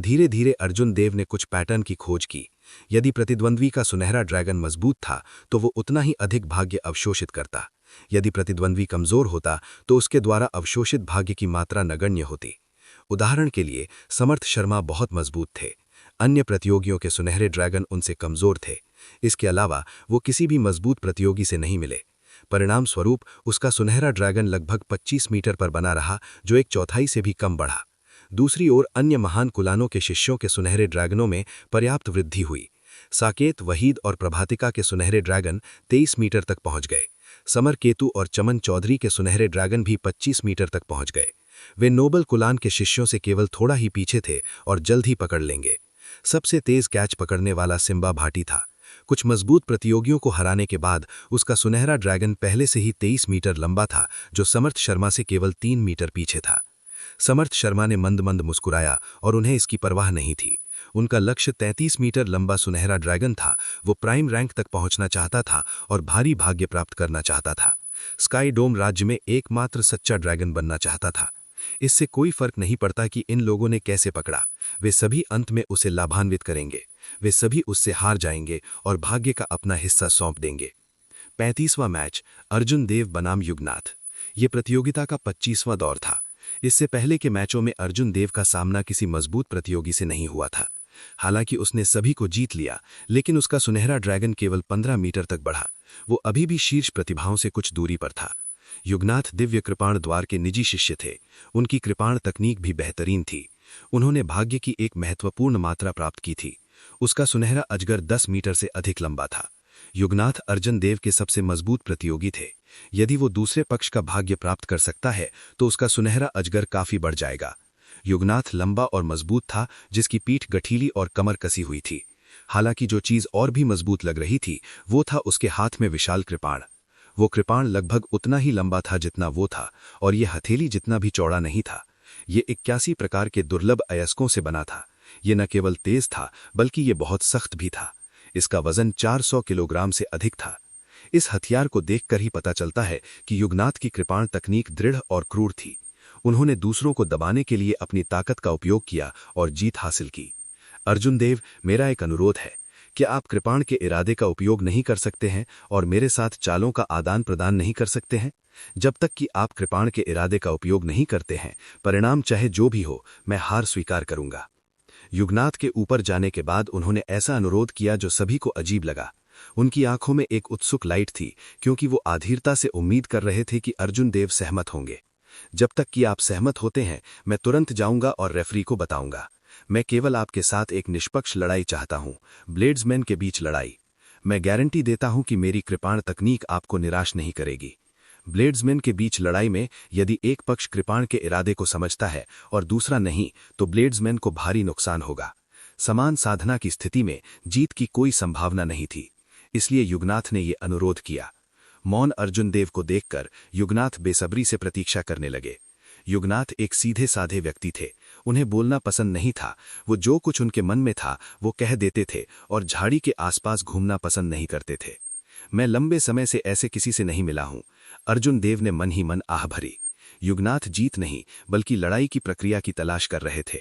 S2: धीरे धीरे अर्जुन देव ने कुछ पैटर्न की खोज की। यदि प्रतिद्वंद्वी का सुनहरा ड्रैगन मजबूत था तो वो उतना ही अधिक भाग्य अवशोषित करता। यदि प्रतिद्वंद्वी कमजोर होता तो उसके द्वारा अवशोषित भाग्य की मात्रा नगण्य होती। उदाहरण के लिए समर्थ शर्मा बहुत मजबूत थे। अन्य प्रतियोगियों के सुनहरे ड्रैगन उनसे कमजोर थे। इसके अलावा वो किसी भी मजबूत प्रतियोगी से नहीं मिले। परिणाम स्वरूप उसका सुनहरा ड्रैगन लगभग 25 मीटर पर बना रहा, जो 1/4 से भी कम बढ़ा। दूसरी ओर अन्य महान कुलानों के शिष्यों के सुनहरे ड्रैगनों में पर्याप्त वृद्धि हुई। साकेत, वहीद और प्रभातिका के सुनहरे ड्रैगन 23 मीटर तक पहुंच गए। समर केतु और चमन चौधरी के सुनहरे ड्रैगन भी 25 मीटर तक पहुंच गए। वे नोबल कुलान के शिष्यों से केवल थोड़ा ही पीछे थे और जल्द ही पकड़ लेंगे। सबसे तेज कैच पकड़ने वाला सिम्बा भाटी था। कुछ मजबूत प्रतियोगियों को हराने के बाद उसका सुनहरा ड्रैगन पहले से ही 23 मीटर लंबा था, जो समर्थ शर्मा से केवल 3 मीटर पीछे था। समर्थ शर्मा ने मंद मंद मुस्कुराया और उन्हें इसकी परवाह नहीं थी। उनका लक्ष्य 33 मीटर लंबा सुनहरा ड्रैगन था। वो प्राइम रैंक तक पहुंचना चाहता था और भारी भाग्य प्राप्त करना चाहता था। स्काई डोम राज्य में एकमात्र सच्चा ड्रैगन बनना चाहता था। इससे कोई फर्क नहीं पड़ता कि इन लोगों ने कैसे पकड़ा, वे सभी अंत में उसे लाभान्वित करेंगे। वे सभी उससे हार जाएंगे और भाग्य का अपना हिस्सा सौंप देंगे। 35वां मैच, अर्जुन देव बनाम युगनाथ। ये प्रतियोगिता का 25वां दौर था। इससे पहले के मैचों में अर्जुन देव का सामना किसी मजबूत प्रतियोगी से नहीं हुआ था। हालांकि उसने सभी को जीत लिया, लेकिन उसका सुनहरा ड्रैगन केवल 15 मीटर तक बढ़ा। वो अभी भी शीर्ष प्रतिभाओं से कुछ दूरी पर था। युगनाथ दिव्य कृपाण द्वार के निजी शिष्य थे। उनकी कृपाण तकनीक भी बेहतरीन थी। उन्होंने भाग्य की एक महत्वपूर्ण मात्रा प्राप्त की थी। उसका सुनहरा अजगर 10 मीटर से अधिक लंबा था। युगनाथ अर्जुन देव के सबसे मजबूत प्रतियोगी थे। यदि वो दूसरे पक्ष का भाग्य प्राप्त कर सकता है तो उसका सुनहरा अजगर काफी बढ़ जाएगा। युगनाथ लंबा और मजबूत था, जिसकी पीठ गठीली और कमर कसी हुई थी। हालांकि जो चीज और भी मजबूत लग रही थी वो था उसके हाथ में विशाल कृपाण। वो कृपाण लगभग उतना ही लंबा था जितना वो था, और ये हथेली जितना भी चौड़ा नहीं था। ये 81 प्रकार के दुर्लभ अयस्कों से बना था। ये न केवल तेज था बल्कि ये बहुत सख्त भी था। इसका वजन 400 किलोग्राम से अधिक था। इस हथियार को देखकर ही पता चलता है कि युगनाथ की कृपाण तकनीक दृढ़ और क्रूर थी। उन्होंने दूसरों को दबाने के लिए अपनी ताकत का उपयोग किया और जीत हासिल की। अर्जुन देव, मेरा एक अनुरोध है, क्या आप कृपाण के इरादे का उपयोग नहीं कर सकते हैं और मेरे साथ चालों का आदान प्रदान नहीं कर सकते हैं? जब तक कि आप कृपाण के इरादे का उपयोग नहीं करते हैं, परिणाम चाहे जो भी हो, मैं हार स्वीकार करूंगा। युगनाथ के ऊपर जाने के बाद उन्होंने ऐसा अनुरोध किया जो सभी को अजीब लगा। उनकी आंखों में एक उत्सुक लाइट थी, क्योंकि वो आधीरता से उम्मीद कर रहे थे कि अर्जुन देव सहमत होंगे। जब तक कि आप सहमत होते हैं, मैं तुरंत जाऊंगा और रेफरी को बताऊंगा। मैं केवल आपके साथ एक निष्पक्ष लड़ाई चाहता हूं, ब्लेड्समैन के बीच लड़ाई। मैं गारंटी देता हूं कि मेरी कृपाण तकनीक आपको निराश नहीं करेगी। ब्लेड्समैन के बीच लड़ाई में यदि एक पक्ष कृपाण के इरादे को समझता है और दूसरा नहीं, तो ब्लेड्समैन को भारी नुकसान होगा। समान साधना की स्थिति में जीत की कोई संभावना नहीं थी, इसलिए युगनाथ ने ये अनुरोध किया। मौन अर्जुन देव को देखकर युगनाथ बेसब्री से प्रतीक्षा करने लगे। युगनाथ एक सीधे साधे व्यक्ति थे, उन्हें बोलना पसंद नहीं था। वो जो कुछ उनके मन में था वो कह देते थे और झाड़ी के आसपास घूमना पसंद नहीं करते थे। मैं लंबे समय से ऐसे किसी से नहीं मिला हूं, अर्जुन देव ने मन ही मन आह भरी। युगनाथ जीत नहीं बल्कि लड़ाई की प्रक्रिया की तलाश कर रहे थे।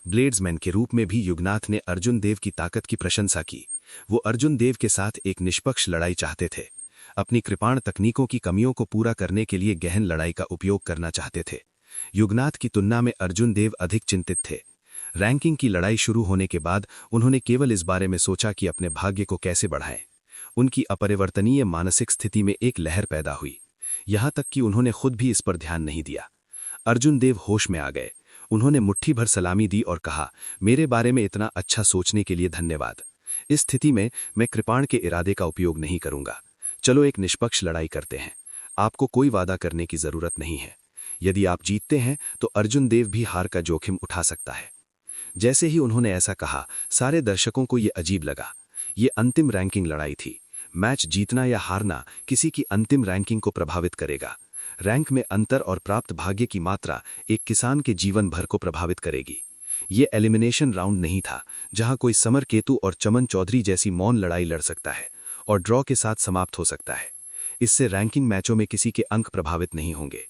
S2: ब्लेड्समैन के रूप में भी युगनाथ ने अर्जुन देव की ताकत की प्रशंसा की। वो अर्जुन देव के साथ एक निष्पक्ष लड़ाई चाहते थे, अपनी कृपाण तकनीकों की कमियों को पूरा करने के लिए गहन लड़ाई का उपयोग करना चाहते थे। युगनाथ की तुलना में अर्जुन देव अधिक चिंतित थे। रैंकिंग की लड़ाई शुरू होने के बाद उन्होंने केवल इस बारे में सोचा कि अपने भाग्य को कैसे बढ़ाएं। उनकी अपरिवर्तनीय मानसिक स्थिति में एक लहर पैदा हुई, यहां तक कि उन्होंने खुद भी इस पर ध्यान नहीं दिया। अर्जुन देव होश में आ गए। उन्होंने मुट्ठी भर सलामी दी और कहा, मेरे बारे में इतना अच्छा सोचने के लिए धन्यवाद। इस स्थिति में मैं कृपाण के इरादे का उपयोग नहीं करूंगा। चलो एक निष्पक्ष लड़ाई करते हैं। आपको कोई वादा करने की जरूरत नहीं है। यदि आप जीतते हैं तो अर्जुन देव भी हार का जोखिम उठा सकता है। जैसे ही उन्होंने ऐसा कहा, सारे दर्शकों को यह अजीब लगा। ये अंतिम रैंकिंग लड़ाई थी। मैच जीतना या हारना किसी की अंतिम रैंकिंग को प्रभावित करेगा। रैंक में अंतर और प्राप्त भाग्य की मात्रा एक किसान के जीवन भर को प्रभावित करेगी। ये एलिमिनेशन राउंड नहीं था जहां कोई समर केतु और चमन चौधरी जैसी मौन लड़ाई लड़ सकता है और ड्रॉ के साथ समाप्त हो सकता है। इससे रैंकिंग मैचों में किसी के अंक प्रभावित नहीं होंगे।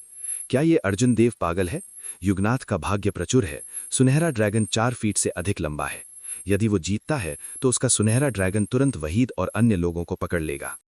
S2: क्या ये अर्जुन देव पागल है? युगनाथ का भाग्य प्रचुर है। सुनहरा ड्रैगन 4 फीट से अधिक लंबा है। यदि वो जीतता है तो उसका सुनहरा ड्रैगन तुरंत वहीद और अन्य लोगों को पकड़ लेगा।